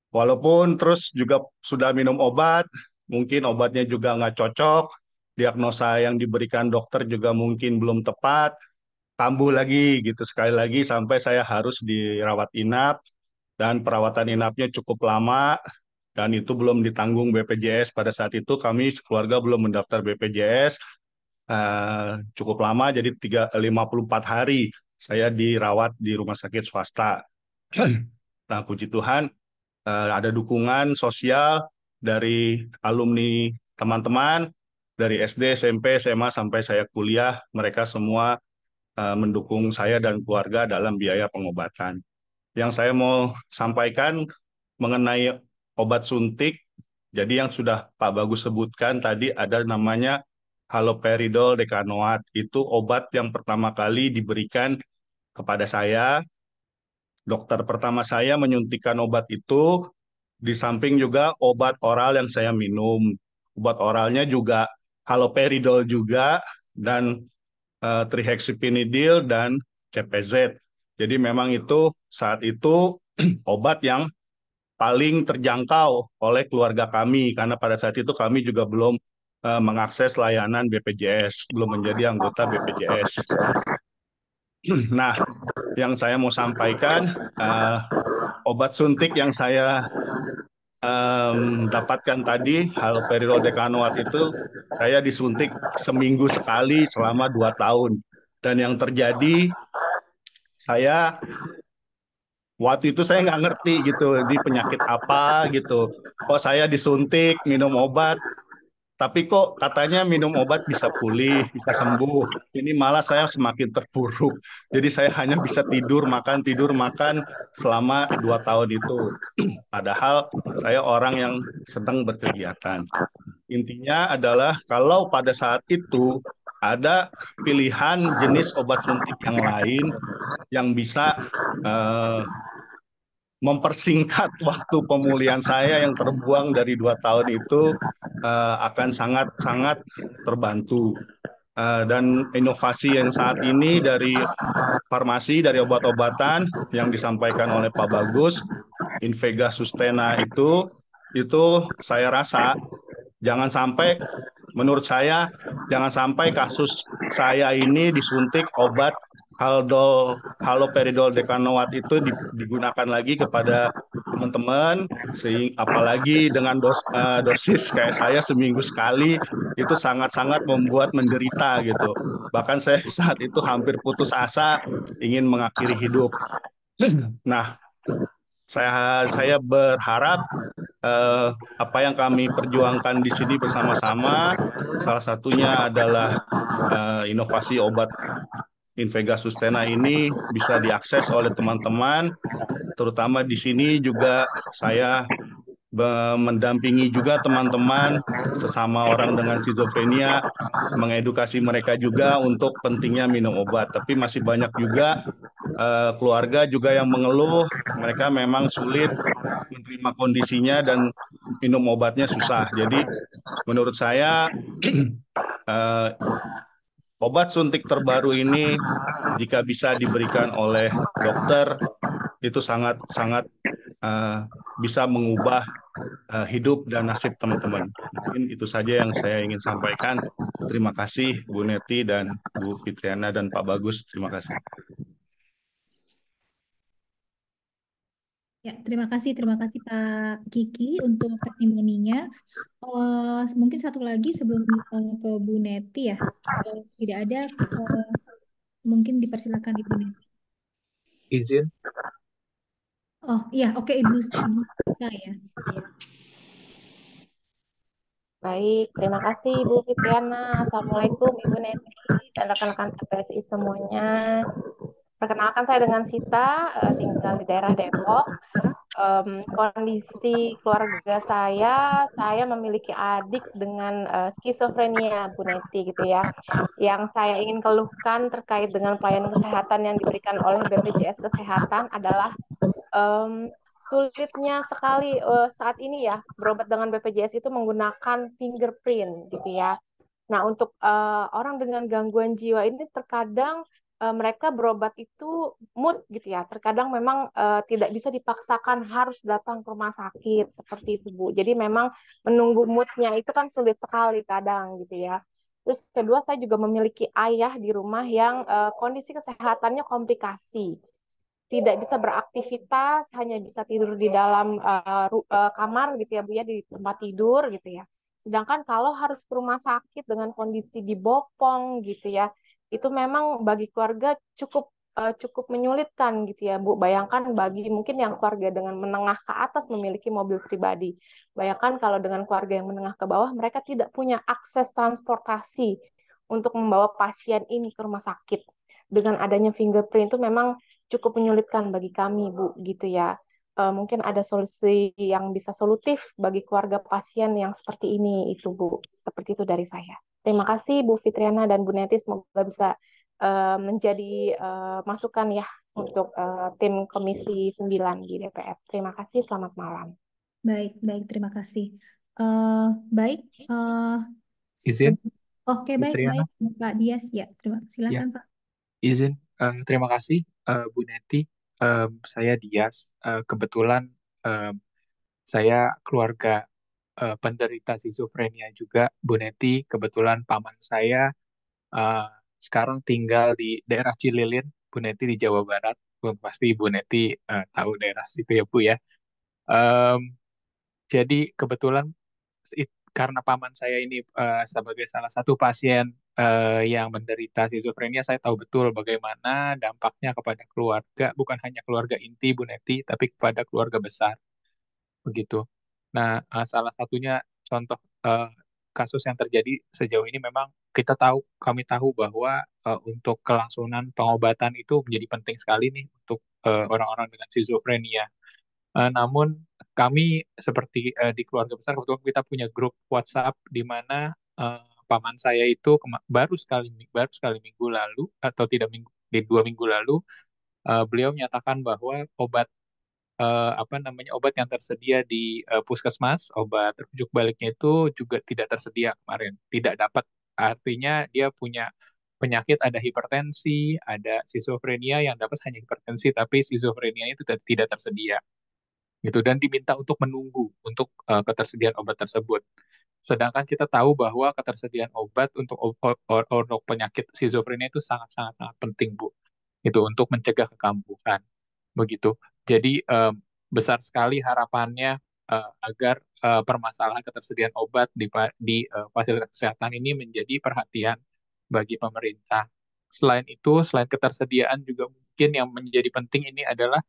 Walaupun terus juga sudah minum obat, mungkin obatnya juga nggak cocok, diagnosa yang diberikan dokter juga mungkin belum tepat, kambuh lagi gitu sekali lagi sampai saya harus dirawat inap dan perawatan inapnya cukup lama dan itu belum ditanggung BPJS. Pada saat itu kami sekeluarga belum mendaftar BPJS, cukup lama jadi 54 hari saya dirawat di rumah sakit swasta. Nah, puji Tuhan ada dukungan sosial dari alumni teman-teman dari SD, SMP, SMA sampai saya kuliah, mereka semua mendukung saya dan keluarga dalam biaya pengobatan. Yang saya mau sampaikan mengenai obat suntik, jadi yang sudah Pak Bagus sebutkan tadi ada namanya haloperidol dekanoat. Itu obat yang pertama kali diberikan kepada saya. Dokter pertama saya menyuntikkan obat itu, di samping juga obat oral yang saya minum. Obat oralnya juga haloperidol juga, dan trihexyphenidyl dan CPZ. Jadi memang itu saat itu obat yang paling terjangkau oleh keluarga kami karena pada saat itu kami juga belum mengakses layanan BPJS, belum menjadi anggota BPJS. Nah, yang saya mau sampaikan obat suntik yang saya dapatkan tadi, haloperidol dekanoat itu saya disuntik seminggu sekali selama 2 tahun. Dan yang terjadi saya waktu itu saya nggak ngerti gitu di penyakit apa gitu. Kok saya disuntik minum obat, tapi kok katanya minum obat bisa pulih, bisa sembuh. Ini malah saya semakin terpuruk. Jadi saya hanya bisa tidur makan selama 2 tahun itu. Padahal saya orang yang sedang berkegiatan. Intinya adalah kalau pada saat itu ada pilihan jenis obat suntik yang lain yang bisa eh, mempersingkat waktu pemulihan saya yang terbuang dari 2 tahun itu akan sangat-sangat terbantu. dan inovasi yang saat ini dari farmasi, dari obat-obatan yang disampaikan oleh Pak Bagus, Invega Sustena itu saya rasa jangan sampai, menurut saya, jangan sampai kasus saya ini disuntik obat haloperidol dekanoat itu digunakan lagi kepada teman-teman, apalagi dengan dosis kayak saya seminggu sekali, itu sangat-sangat membuat menderita gitu. Bahkan saya saat itu hampir putus asa ingin mengakhiri hidup. Nah, saya berharap apa yang kami perjuangkan di sini bersama-sama, salah satunya adalah inovasi obat Invega Sustena ini bisa diakses oleh teman-teman, terutama di sini juga saya mendampingi juga teman-teman sesama orang dengan skizofrenia, mengedukasi mereka juga untuk pentingnya minum obat. Tapi masih banyak juga keluarga juga yang mengeluh, mereka memang sulit menerima kondisinya dan minum obatnya susah. Jadi menurut saya eh, obat suntik terbaru ini jika bisa diberikan oleh dokter itu sangat-sangat eh, bisa mengubah hidup dan nasib teman-teman. Mungkin itu saja yang saya ingin sampaikan. Terima kasih Bu Neti dan Bu Fitriana dan Pak Bagus. Terima kasih. Ya, terima kasih Pak Kiki untuk testimoninya. Mungkin satu lagi sebelum ke Bu Neti ya. Tidak ada, mungkin dipersilakan Ibu Neti. Izin. Oh iya, oke Ibu Sita ya. Baik, terima kasih Ibu Fitriana. Assalamualaikum Ibu Neti dan rekan-rekan KPSI semuanya. Perkenalkan saya dengan Sita, tinggal di daerah Depok. Kondisi keluarga saya memiliki adik dengan skizofrenia, Bu Neti gitu ya. Yang saya ingin keluhkan terkait dengan pelayanan kesehatan yang diberikan oleh BPJS Kesehatan adalah sulitnya sekali saat ini ya berobat dengan BPJS itu menggunakan fingerprint gitu ya. Nah, untuk orang dengan gangguan jiwa ini terkadang mereka berobat itu mood gitu ya. Terkadang memang tidak bisa dipaksakan harus datang ke rumah sakit seperti itu, Bu. Jadi memang menunggu moodnya itu kan sulit sekali kadang gitu ya. Terus kedua, saya juga memiliki ayah di rumah yang kondisi kesehatannya komplikasi. Tidak bisa beraktivitas, hanya bisa tidur di dalam kamar gitu ya Bu ya, di tempat tidur gitu ya. Sedangkan kalau harus ke rumah sakit dengan kondisi dibopong gitu ya, itu memang bagi keluarga cukup menyulitkan gitu ya Bu. Bayangkan bagi mungkin yang keluarga dengan menengah ke atas memiliki mobil pribadi. Bayangkan kalau dengan keluarga yang menengah ke bawah mereka tidak punya akses transportasi untuk membawa pasien ini ke rumah sakit. Dengan adanya fingerprint itu memang cukup menyulitkan bagi kami, Bu, gitu ya. Mungkin ada solusi yang bisa solutif bagi keluarga pasien yang seperti ini, itu Bu. Seperti itu dari saya. Terima kasih Bu Fitriana dan Bu Neti, semoga bisa menjadi masukan ya untuk tim Komisi 9 di DPR. Terima kasih, selamat malam. Baik, terima kasih. Baik, Izin, oke, baik, Fitriana. Pak Dias ya. Silakan Pak. Izin. Terima kasih Bu Neti. Saya Dias. Kebetulan saya keluarga penderita skizofrenia juga, Bu Neti. Kebetulan paman saya sekarang tinggal di daerah Cililin, Bu Neti, di Jawa Barat. Pasti Bu Neti tahu daerah situ ya Bu ya. Jadi kebetulan karena paman saya ini sebagai salah satu pasien yang menderita skizofrenia, saya tahu betul bagaimana dampaknya kepada keluarga, bukan hanya keluarga inti Bu Neti, tapi kepada keluarga besar, begitu. Nah, salah satunya contoh kasus yang terjadi sejauh ini memang kami tahu bahwa untuk kelangsungan pengobatan itu menjadi penting sekali nih untuk orang-orang dengan skizofrenia. Namun kami seperti di keluarga besar, kebetulan kita punya grup WhatsApp di mana paman saya itu baru sekali minggu lalu, atau tidak minggu, di 2 minggu lalu, beliau menyatakan bahwa obat yang tersedia di puskesmas, obat rujuk baliknya itu juga tidak tersedia kemarin, tidak dapat Artinya dia punya penyakit, ada hipertensi, ada skizofrenia yang dapat hanya hipertensi, tapi skizofrenia itu tidak tersedia gitu, dan diminta untuk menunggu untuk ketersediaan obat tersebut. Sedangkan kita tahu bahwa ketersediaan obat untuk penyakit skizofrenia itu sangat penting, Bu. Itu untuk mencegah kekambuhan. Begitu. Jadi besar sekali harapannya agar permasalahan ketersediaan obat di fasilitas kesehatan ini menjadi perhatian bagi pemerintah. Selain itu, selain ketersediaan juga mungkin yang menjadi penting ini adalah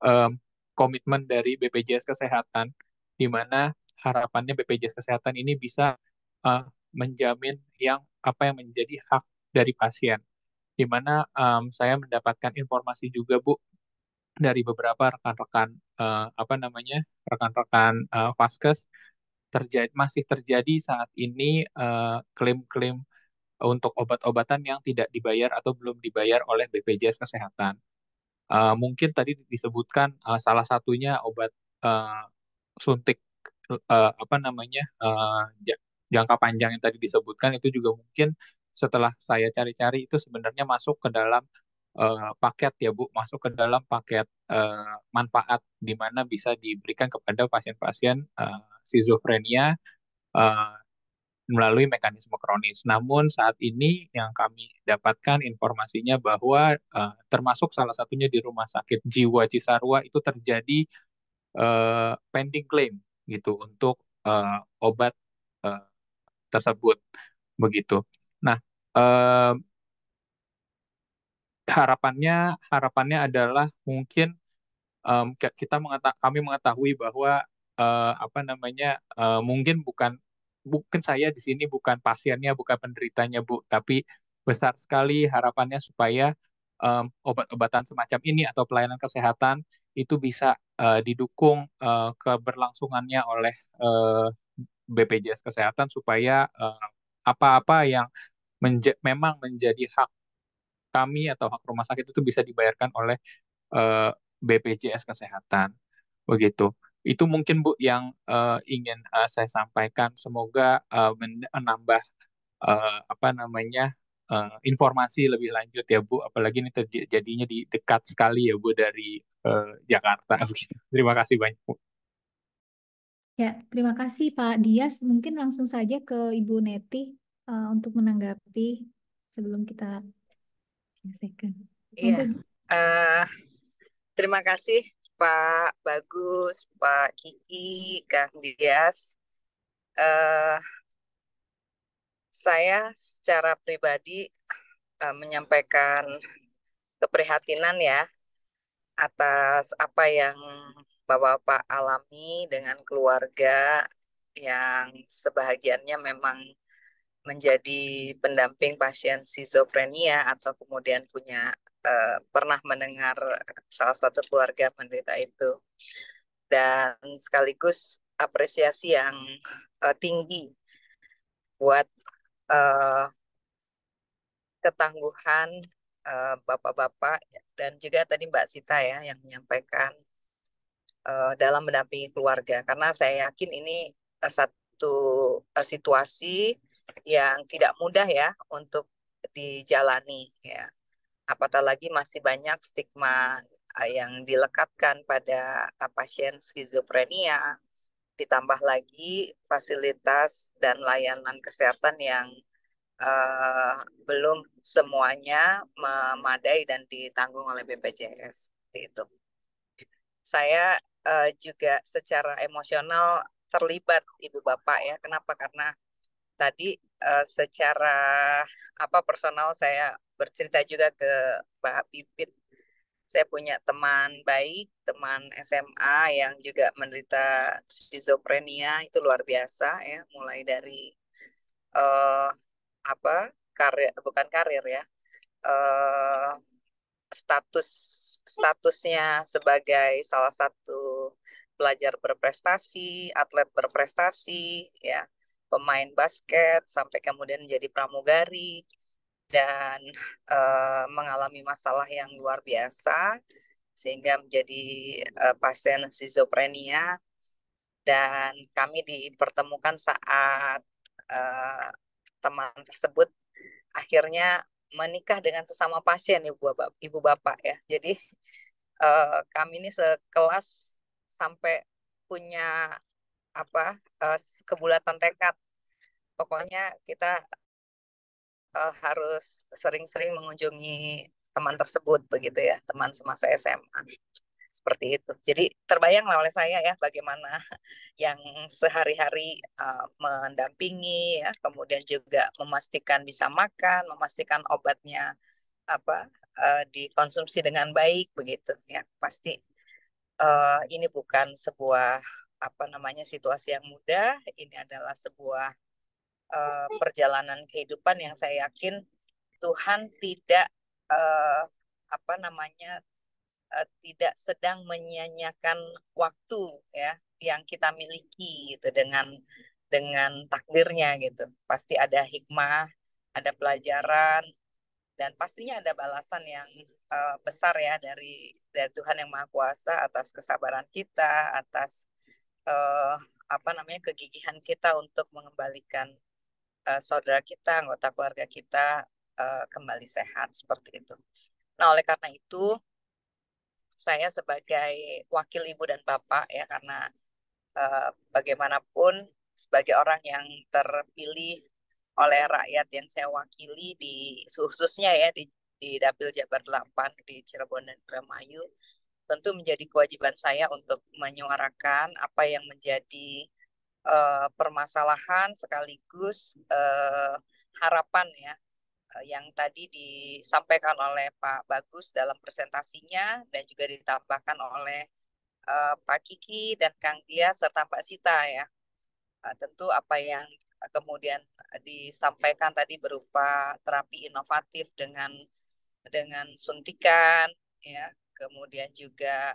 em, komitmen dari BPJS Kesehatan, di mana harapannya BPJS Kesehatan ini bisa eh, menjamin apa yang menjadi hak dari pasien. Di mana saya mendapatkan informasi juga, Bu, dari beberapa rekan-rekan rekan-rekan Vaskes, masih terjadi saat ini klaim-klaim untuk obat-obatan yang tidak dibayar atau belum dibayar oleh BPJS Kesehatan. Mungkin tadi disebutkan salah satunya obat eh, suntik jangka panjang yang tadi disebutkan, itu juga mungkin setelah saya cari-cari itu sebenarnya masuk ke dalam paket ya, Bu, masuk ke dalam paket manfaat di mana bisa diberikan kepada pasien-pasien skizofrenia eh, melalui mekanisme kronis. Namun saat ini yang kami dapatkan informasinya bahwa termasuk salah satunya di Rumah Sakit Jiwa Cisarua itu terjadi pending claim gitu untuk obat eh, tersebut, begitu. Nah, eh, harapannya adalah mungkin kami mengetahui bahwa mungkin bukan saya di sini bukan pasiennya, bukan penderitanya, Bu, tapi besar sekali harapannya supaya obat-obatan semacam ini atau pelayanan kesehatan itu bisa didukung keberlangsungannya oleh BPJS Kesehatan, supaya apa-apa yang memang menjadi hak kami atau hak rumah sakit itu bisa dibayarkan oleh eh, BPJS Kesehatan, begitu. Itu mungkin, Bu, yang ingin saya sampaikan. Semoga menambah informasi lebih lanjut ya, Bu. Apalagi ini terjadinya di dekat sekali ya, Bu, dari Jakarta. Begitu. Terima kasih banyak, Bu. Ya, terima kasih Pak Dias. Mungkin langsung saja ke Ibu Neti untuk menanggapi sebelum kita selesaikan. Iya, Monggo, Ibu. eh, terima kasih Pak Bagus, Pak Kiki, Kang Dias. Eh, saya secara pribadi menyampaikan keprihatinan ya atas apa yang Bapak-Bapak alami dengan keluarga yang sebahagiannya memang menjadi pendamping pasien skizofrenia atau kemudian pernah mendengar salah satu keluarga menderita itu, dan sekaligus apresiasi yang tinggi buat eh, ketangguhan bapak-bapak dan juga tadi Mbak Sita ya yang menyampaikan dalam mendampingi keluarga, karena saya yakin ini satu situasi yang tidak mudah ya untuk dijalani ya. Apatah lagi masih banyak stigma yang dilekatkan pada pasien skizofrenia, ditambah lagi fasilitas dan layanan kesehatan yang eh, belum semuanya memadai dan ditanggung oleh BPJS. Seperti itu. Saya juga secara emosional terlibat Ibu Bapak ya. Kenapa? Karena tadi secara personal saya bercerita juga ke Mbak Pipit. Saya punya teman baik, teman SMA yang juga menderita skizofrenia, itu luar biasa ya. Mulai dari eh, bukan karir ya, eh, status statusnya sebagai salah satu pelajar berprestasi, atlet berprestasi, ya, pemain basket, sampai kemudian menjadi pramugari dan mengalami masalah yang luar biasa sehingga menjadi pasien skizofrenia, dan kami dipertemukan saat teman tersebut akhirnya menikah dengan sesama pasien, ibu bapak ya. Jadi kami ini sekelas sampai punya kebulatan tekad. Pokoknya kita harus sering-sering mengunjungi teman tersebut begitu ya, teman semasa SMA. Seperti itu. Jadi terbayanglah oleh saya ya bagaimana yang sehari-hari mendampingi ya, kemudian juga memastikan bisa makan, memastikan obatnya dikonsumsi dengan baik begitu ya. Pasti ini bukan sebuah situasi yang mudah. Ini adalah sebuah perjalanan kehidupan yang saya yakin Tuhan tidak uh, tidak sedang menyia-nyiakan waktu ya yang kita miliki gitu dengan takdirnya gitu. Pasti ada hikmah, ada pelajaran, dan pastinya ada balasan yang besar ya dari Tuhan yang Maha Kuasa atas kesabaran kita, atas kegigihan kita untuk mengembalikan saudara kita, anggota keluarga kita kembali sehat seperti itu. Nah, oleh karena itu saya sebagai wakil ibu dan bapak ya, karena bagaimanapun sebagai orang yang terpilih oleh rakyat yang saya wakili khususnya ya di Dapil Jabar 8 di Cirebon dan Indramayu, tentu menjadi kewajiban saya untuk menyuarakan apa yang menjadi permasalahan sekaligus harapan ya yang tadi disampaikan oleh Pak Bagus dalam presentasinya dan juga ditambahkan oleh Pak Kiki dan Kang Dia serta Mbak Sita ya. Tentu apa yang kemudian disampaikan tadi berupa terapi inovatif dengan suntikan ya, kemudian juga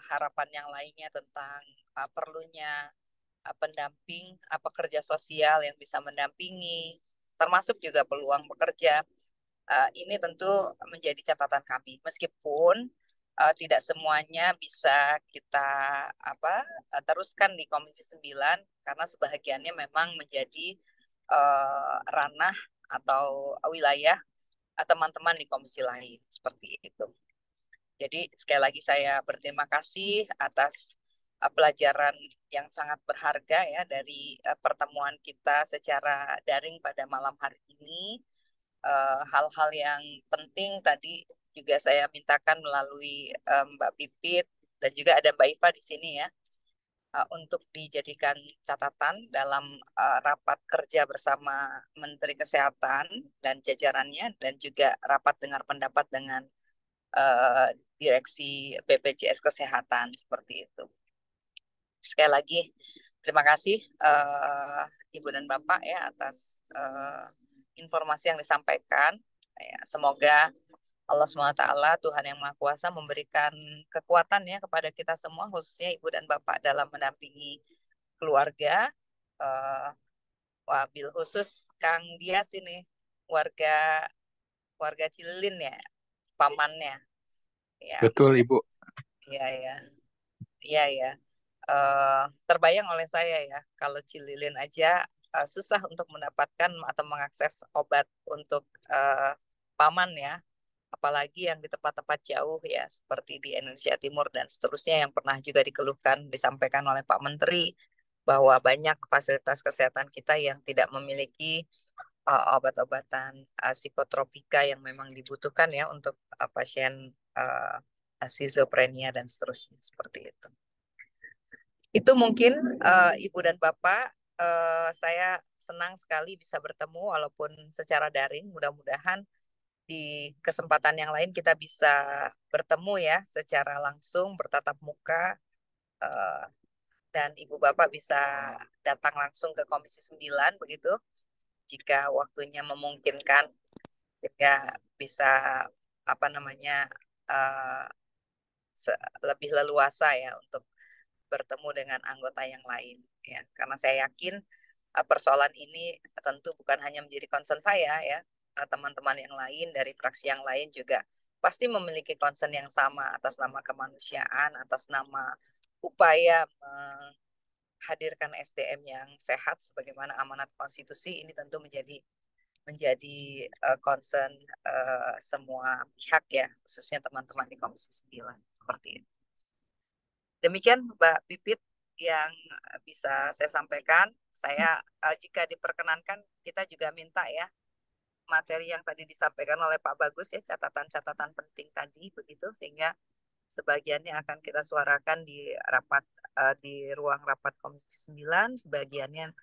harapan yang lainnya tentang perlunya pendamping pekerja sosial yang bisa mendampingi, termasuk juga peluang bekerja. Ini tentu menjadi catatan kami. Meskipun tidak semuanya bisa kita teruskan di Komisi 9 karena sebahagiannya memang menjadi ranah atau wilayah teman-teman di komisi lain seperti itu. Jadi sekali lagi saya berterima kasih atas pelajaran yang sangat berharga ya dari pertemuan kita secara daring pada malam hari ini. Hal-hal yang penting tadi juga saya mintakan melalui Mbak Pipit dan juga ada Mbak Iva di sini ya, untuk dijadikan catatan dalam rapat kerja bersama Menteri Kesehatan dan jajarannya, dan juga rapat dengar pendapat dengan Direksi BPJS Kesehatan seperti itu. Sekali lagi terima kasih Ibu dan Bapak ya atas informasi yang disampaikan. Ya, semoga Allah SWT, Tuhan yang Maha Kuasa, memberikan kekuatan ya kepada kita semua, khususnya Ibu dan Bapak dalam mendampingi keluarga. Wabil khusus Kang Dias ini, warga Cililin ya, pamannya. Ya. Betul, Ibu. Ya. Terbayang oleh saya ya, kalau Cililin aja susah untuk mendapatkan atau mengakses obat untuk paman ya, apalagi yang di tempat-tempat jauh ya, seperti di Indonesia Timur dan seterusnya, yang pernah juga dikeluhkan, disampaikan oleh Pak Menteri, bahwa banyak fasilitas kesehatan kita yang tidak memiliki obat-obatan psikotropika yang memang dibutuhkan ya untuk pasien skizofrenia dan seterusnya seperti itu. Itu mungkin Ibu dan Bapak, saya senang sekali bisa bertemu walaupun secara daring. Mudah-mudahan di kesempatan yang lain kita bisa bertemu ya secara langsung, bertatap muka, dan Ibu Bapak bisa datang langsung ke Komisi 9 begitu jika waktunya memungkinkan, sehingga bisa lebih leluasa ya untuk bertemu dengan anggota yang lain ya, karena saya yakin persoalan ini tentu bukan hanya menjadi concern saya ya, teman-teman yang lain dari fraksi yang lain juga pasti memiliki concern yang sama atas nama kemanusiaan, atas nama upaya hadirkan SDM yang sehat sebagaimana amanat konstitusi ini tentu menjadi concern semua pihak ya, khususnya teman-teman di Komisi 9 seperti itu. Demikian Mbak Pipit yang bisa saya sampaikan. Saya jika diperkenankan kita juga minta ya materi yang tadi disampaikan oleh Pak Bagus ya, catatan-catatan penting tadi begitu, sehingga sebagiannya akan kita suarakan di rapat di ruang rapat Komisi 9, sebagiannya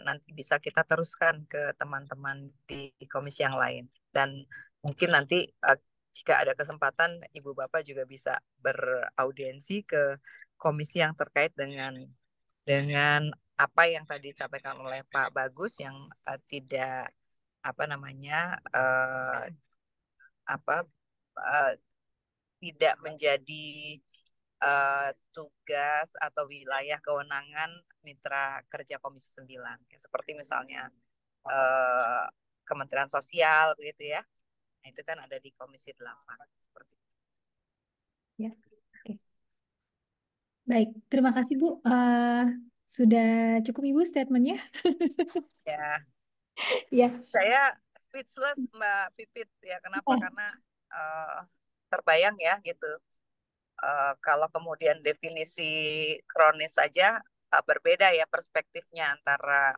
nanti bisa kita teruskan ke teman-teman di komisi yang lain. Dan mungkin nanti jika ada kesempatan Ibu Bapak juga bisa beraudiensi ke komisi yang terkait dengan apa yang tadi disampaikan oleh Pak Bagus yang tidak apa namanya tidak menjadi tugas atau wilayah kewenangan mitra kerja Komisi 9. Ya, seperti misalnya Kementerian Sosial begitu ya. Nah, itu kan ada di Komisi 8 seperti itu. Ya, oke. Baik, terima kasih Bu. Sudah cukup Ibu statementnya. Ya, Ya, saya speechless Mbak Pipit ya. Kenapa? ya, Karena terbayang ya gitu. Kalau kemudian definisi kronis saja berbeda ya perspektifnya antara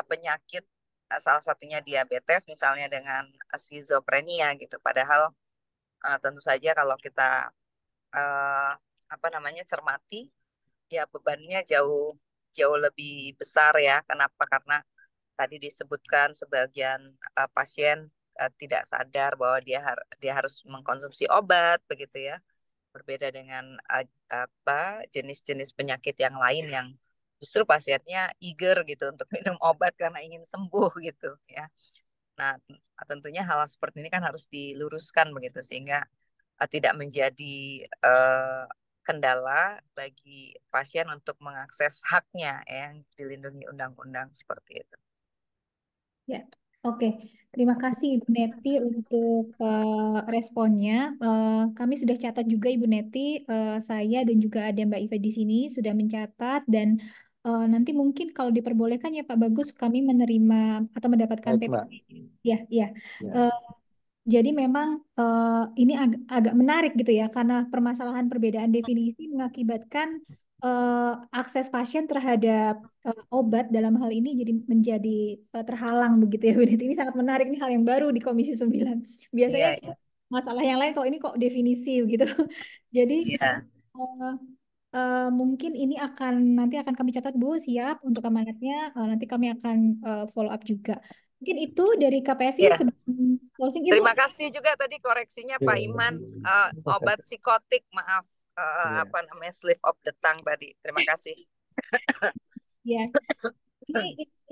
penyakit salah satunya diabetes misalnya dengan skizofrenia gitu. Padahal tentu saja kalau kita cermati ya bebannya jauh jauh lebih besar ya. Kenapa? Karena tadi disebutkan sebagian pasien tidak sadar bahwa dia harus mengkonsumsi obat begitu ya. Berbeda dengan jenis-jenis penyakit yang lain yang justru pasiennya eager gitu untuk minum obat karena ingin sembuh gitu ya. Nah, tentunya hal seperti ini kan harus diluruskan begitu sehingga tidak menjadi kendala bagi pasien untuk mengakses haknya yang dilindungi undang-undang seperti itu. ya. Oke, terima kasih Ibu Neti untuk responnya. Kami sudah catat juga Ibu Neti, saya dan juga ada Mbak Iva di sini sudah mencatat dan nanti mungkin kalau diperbolehkan ya Pak Bagus kami menerima atau mendapatkan Baik, Mbak. PPT. Ya, ya. Ya. Jadi memang ini agak menarik gitu ya, karena permasalahan perbedaan definisi mengakibatkan akses pasien terhadap obat dalam hal ini jadi menjadi terhalang begitu ya. Bu Neti. Ini sangat menarik, ini hal yang baru di Komisi 9. Biasanya Iya, iya. masalah yang lain kalau ini kok definisi gitu. Jadi Iya. mungkin ini nanti akan kami catat Bu, siap untuk amanatnya. Nanti kami akan follow up juga. Mungkin itu dari KPSI Iya. sebelum closing Ibu. Terima kasih juga tadi koreksinya Pak Iman. Obat psikotik, maaf. Iya. Apa namanya, slip of the tongue tadi. Terima kasih. Ya,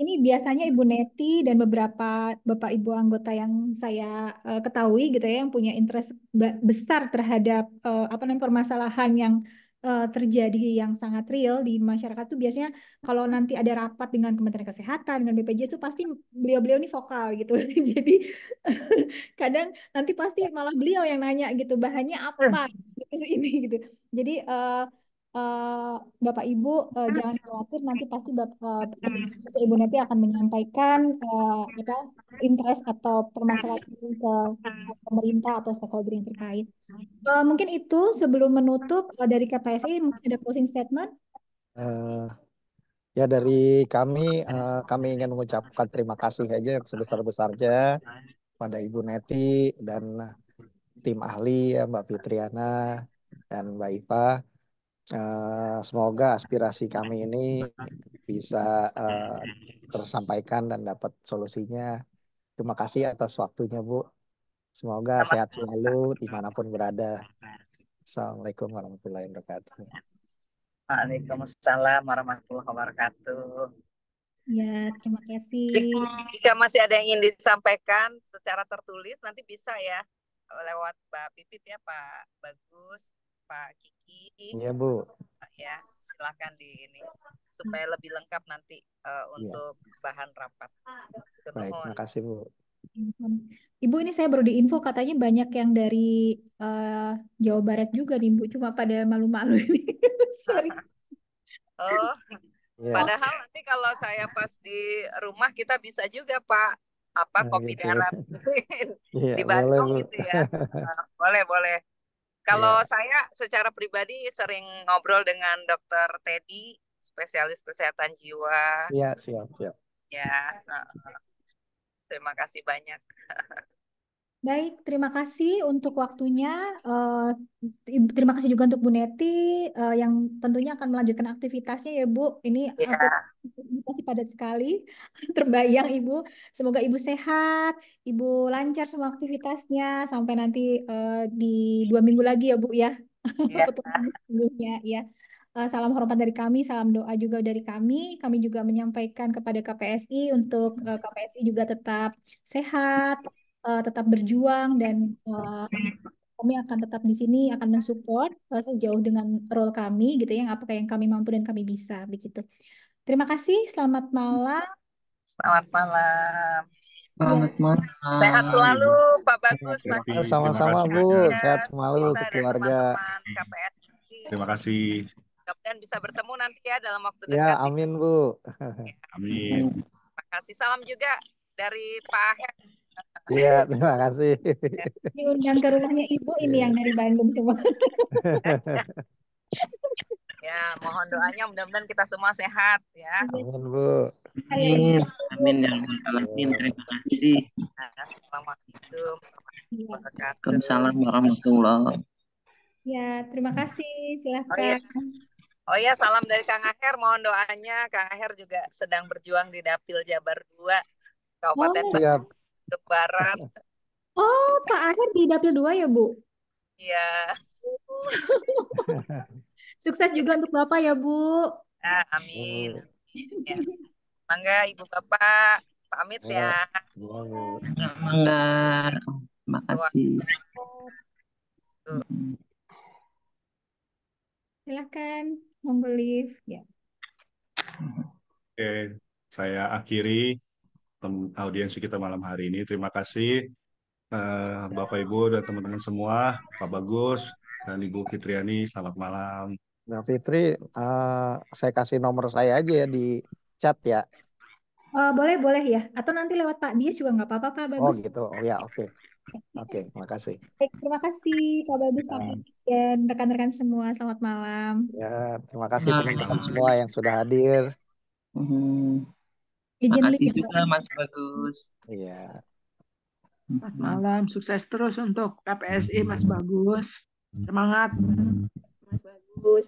ini biasanya Ibu Neti dan beberapa Bapak Ibu anggota yang saya ketahui gitu ya, yang punya interest besar terhadap permasalahan yang terjadi yang sangat real di masyarakat tuh biasanya kalau nanti ada rapat dengan Kementerian Kesehatan dengan BPJS itu pasti beliau-beliau ini vokal gitu. Jadi kadang nanti pasti malah beliau yang nanya gitu bahannya apa gitu ini gitu. Jadi Bapak Ibu jangan khawatir nanti pasti khususnya Ibu Neti akan menyampaikan interest atau permasalahan ini ke pemerintah atau stakeholder yang terkait. Mungkin itu sebelum menutup dari KPSI mungkin ada closing statement. Ya dari kami ingin mengucapkan terima kasih aja yang sebesar-besarnya pada Ibu Neti dan tim ahli ya Mbak Fitriana dan Mbak Iva. Semoga aspirasi kami ini bisa tersampaikan dan dapat solusinya. Terima kasih atas waktunya Bu. Semoga sehat selalu dimanapun berada. Assalamualaikum warahmatullahi wabarakatuh. Waalaikumsalam warahmatullahi wabarakatuh. Ya, terima kasih. Jika masih ada yang ingin disampaikan secara tertulis, nanti bisa ya lewat Mbak Pipit ya, Pak Bagus, Pak Kiki. Iya Bu. Ya, silakan di ini supaya lebih lengkap nanti untuk bahan rapat. Baik, terima kasih Bu. Ibu ini saya baru diinfo katanya banyak yang dari Jawa Barat juga nih Bu, cuma pada malu-malu ini. Sorry. Oh, Iya, padahal nanti kalau saya pas di rumah kita bisa juga Pak, apa kopi gitu. darat Iya, di boleh Bandung Bu. gitu ya. Boleh, boleh. Kalau Iya, saya secara pribadi sering ngobrol dengan Dokter Teddy, spesialis kesehatan jiwa. iya siap siap. Ya, terima kasih banyak. Baik, terima kasih untuk waktunya. Terima kasih juga untuk Bu Neti yang tentunya akan melanjutkan aktivitasnya ya Bu. Ini hampir Ya, masih padat sekali. Terbayang Ibu. Semoga Ibu sehat, Ibu lancar semua aktivitasnya sampai nanti di 2 minggu lagi ya Bu ya. ya. Pertemuan sebelumnya ya. Salam hormat dari kami, salam doa juga dari kami. Kami juga menyampaikan kepada KPSI untuk KPSI juga tetap sehat, tetap berjuang dan kami akan tetap di sini akan mensupport sejauh dengan role kami gitu ya, yang apa yang kami mampu dan kami bisa begitu. Terima kasih, selamat malam. Selamat malam. Ya, Selamat malam. Sehat selalu Pak Ya, Bagus, Pak Terima sama-sama kasih Bu, banyak. sehat Dias, selalu kita dan sekeluarga. teman-teman KPSI. Terima kasih. Mudah-mudahan bisa bertemu nanti ya dalam waktu Ya, dekat. amin Bu. Amin. Terima kasih. Salam juga dari Pak Aher. Iya, terima kasih. diundang ke rumahnya Ibu ini yang dari Bandung semua. Ya, mohon doanya mudah-mudahan kita semua sehat ya. Amin Bu. Kayak Amin. Ibu. Amin ya rabbal alamin. Terima kasih. Assalamualaikum warahmatullahi Ya, wabarakatuh. Waalaikumsalam warahmatullahi. ya, terima kasih. Oh iya. Silahkan. Oh iya, salam dari Kang Aher. Mohon doanya. Kang Aher juga sedang berjuang di Dapil Jabar 2, Kabupaten Oh, Siap. Bandung Barat. oh, Pak Aher di Dapil 2 ya, Bu? Iya, Sukses juga untuk Bapak ya, Bu. ya, amin. Ya. Mangga Ibu Bapak, pamit Ya, ya. iya Bu. Mangga. Terima kasih. Silahkan, monggo live. Ya. Oke, saya akhiri audiensi kita malam hari ini. Terima kasih Bapak Ibu dan teman-teman semua, Pak Bagus dan Ibu Fitriani. Selamat malam. Nah, Fitri, saya kasih nomor saya aja ya di chat ya. Boleh, boleh ya. Atau nanti lewat Pak Dias juga nggak apa-apa, Pak Oh Bagus. gitu. Oh ya, oke. Oke, makasih. Baik, terima kasih Pak Bagus, Pak Ya, Dias, dan rekan-rekan semua. Selamat malam. ya, terima kasih teman-teman semua yang sudah hadir. Izin Makasih live. juga Mas Bagus. Iya. Selamat malam, sukses terus untuk KPSI Mas Bagus. Semangat. Mas Bagus.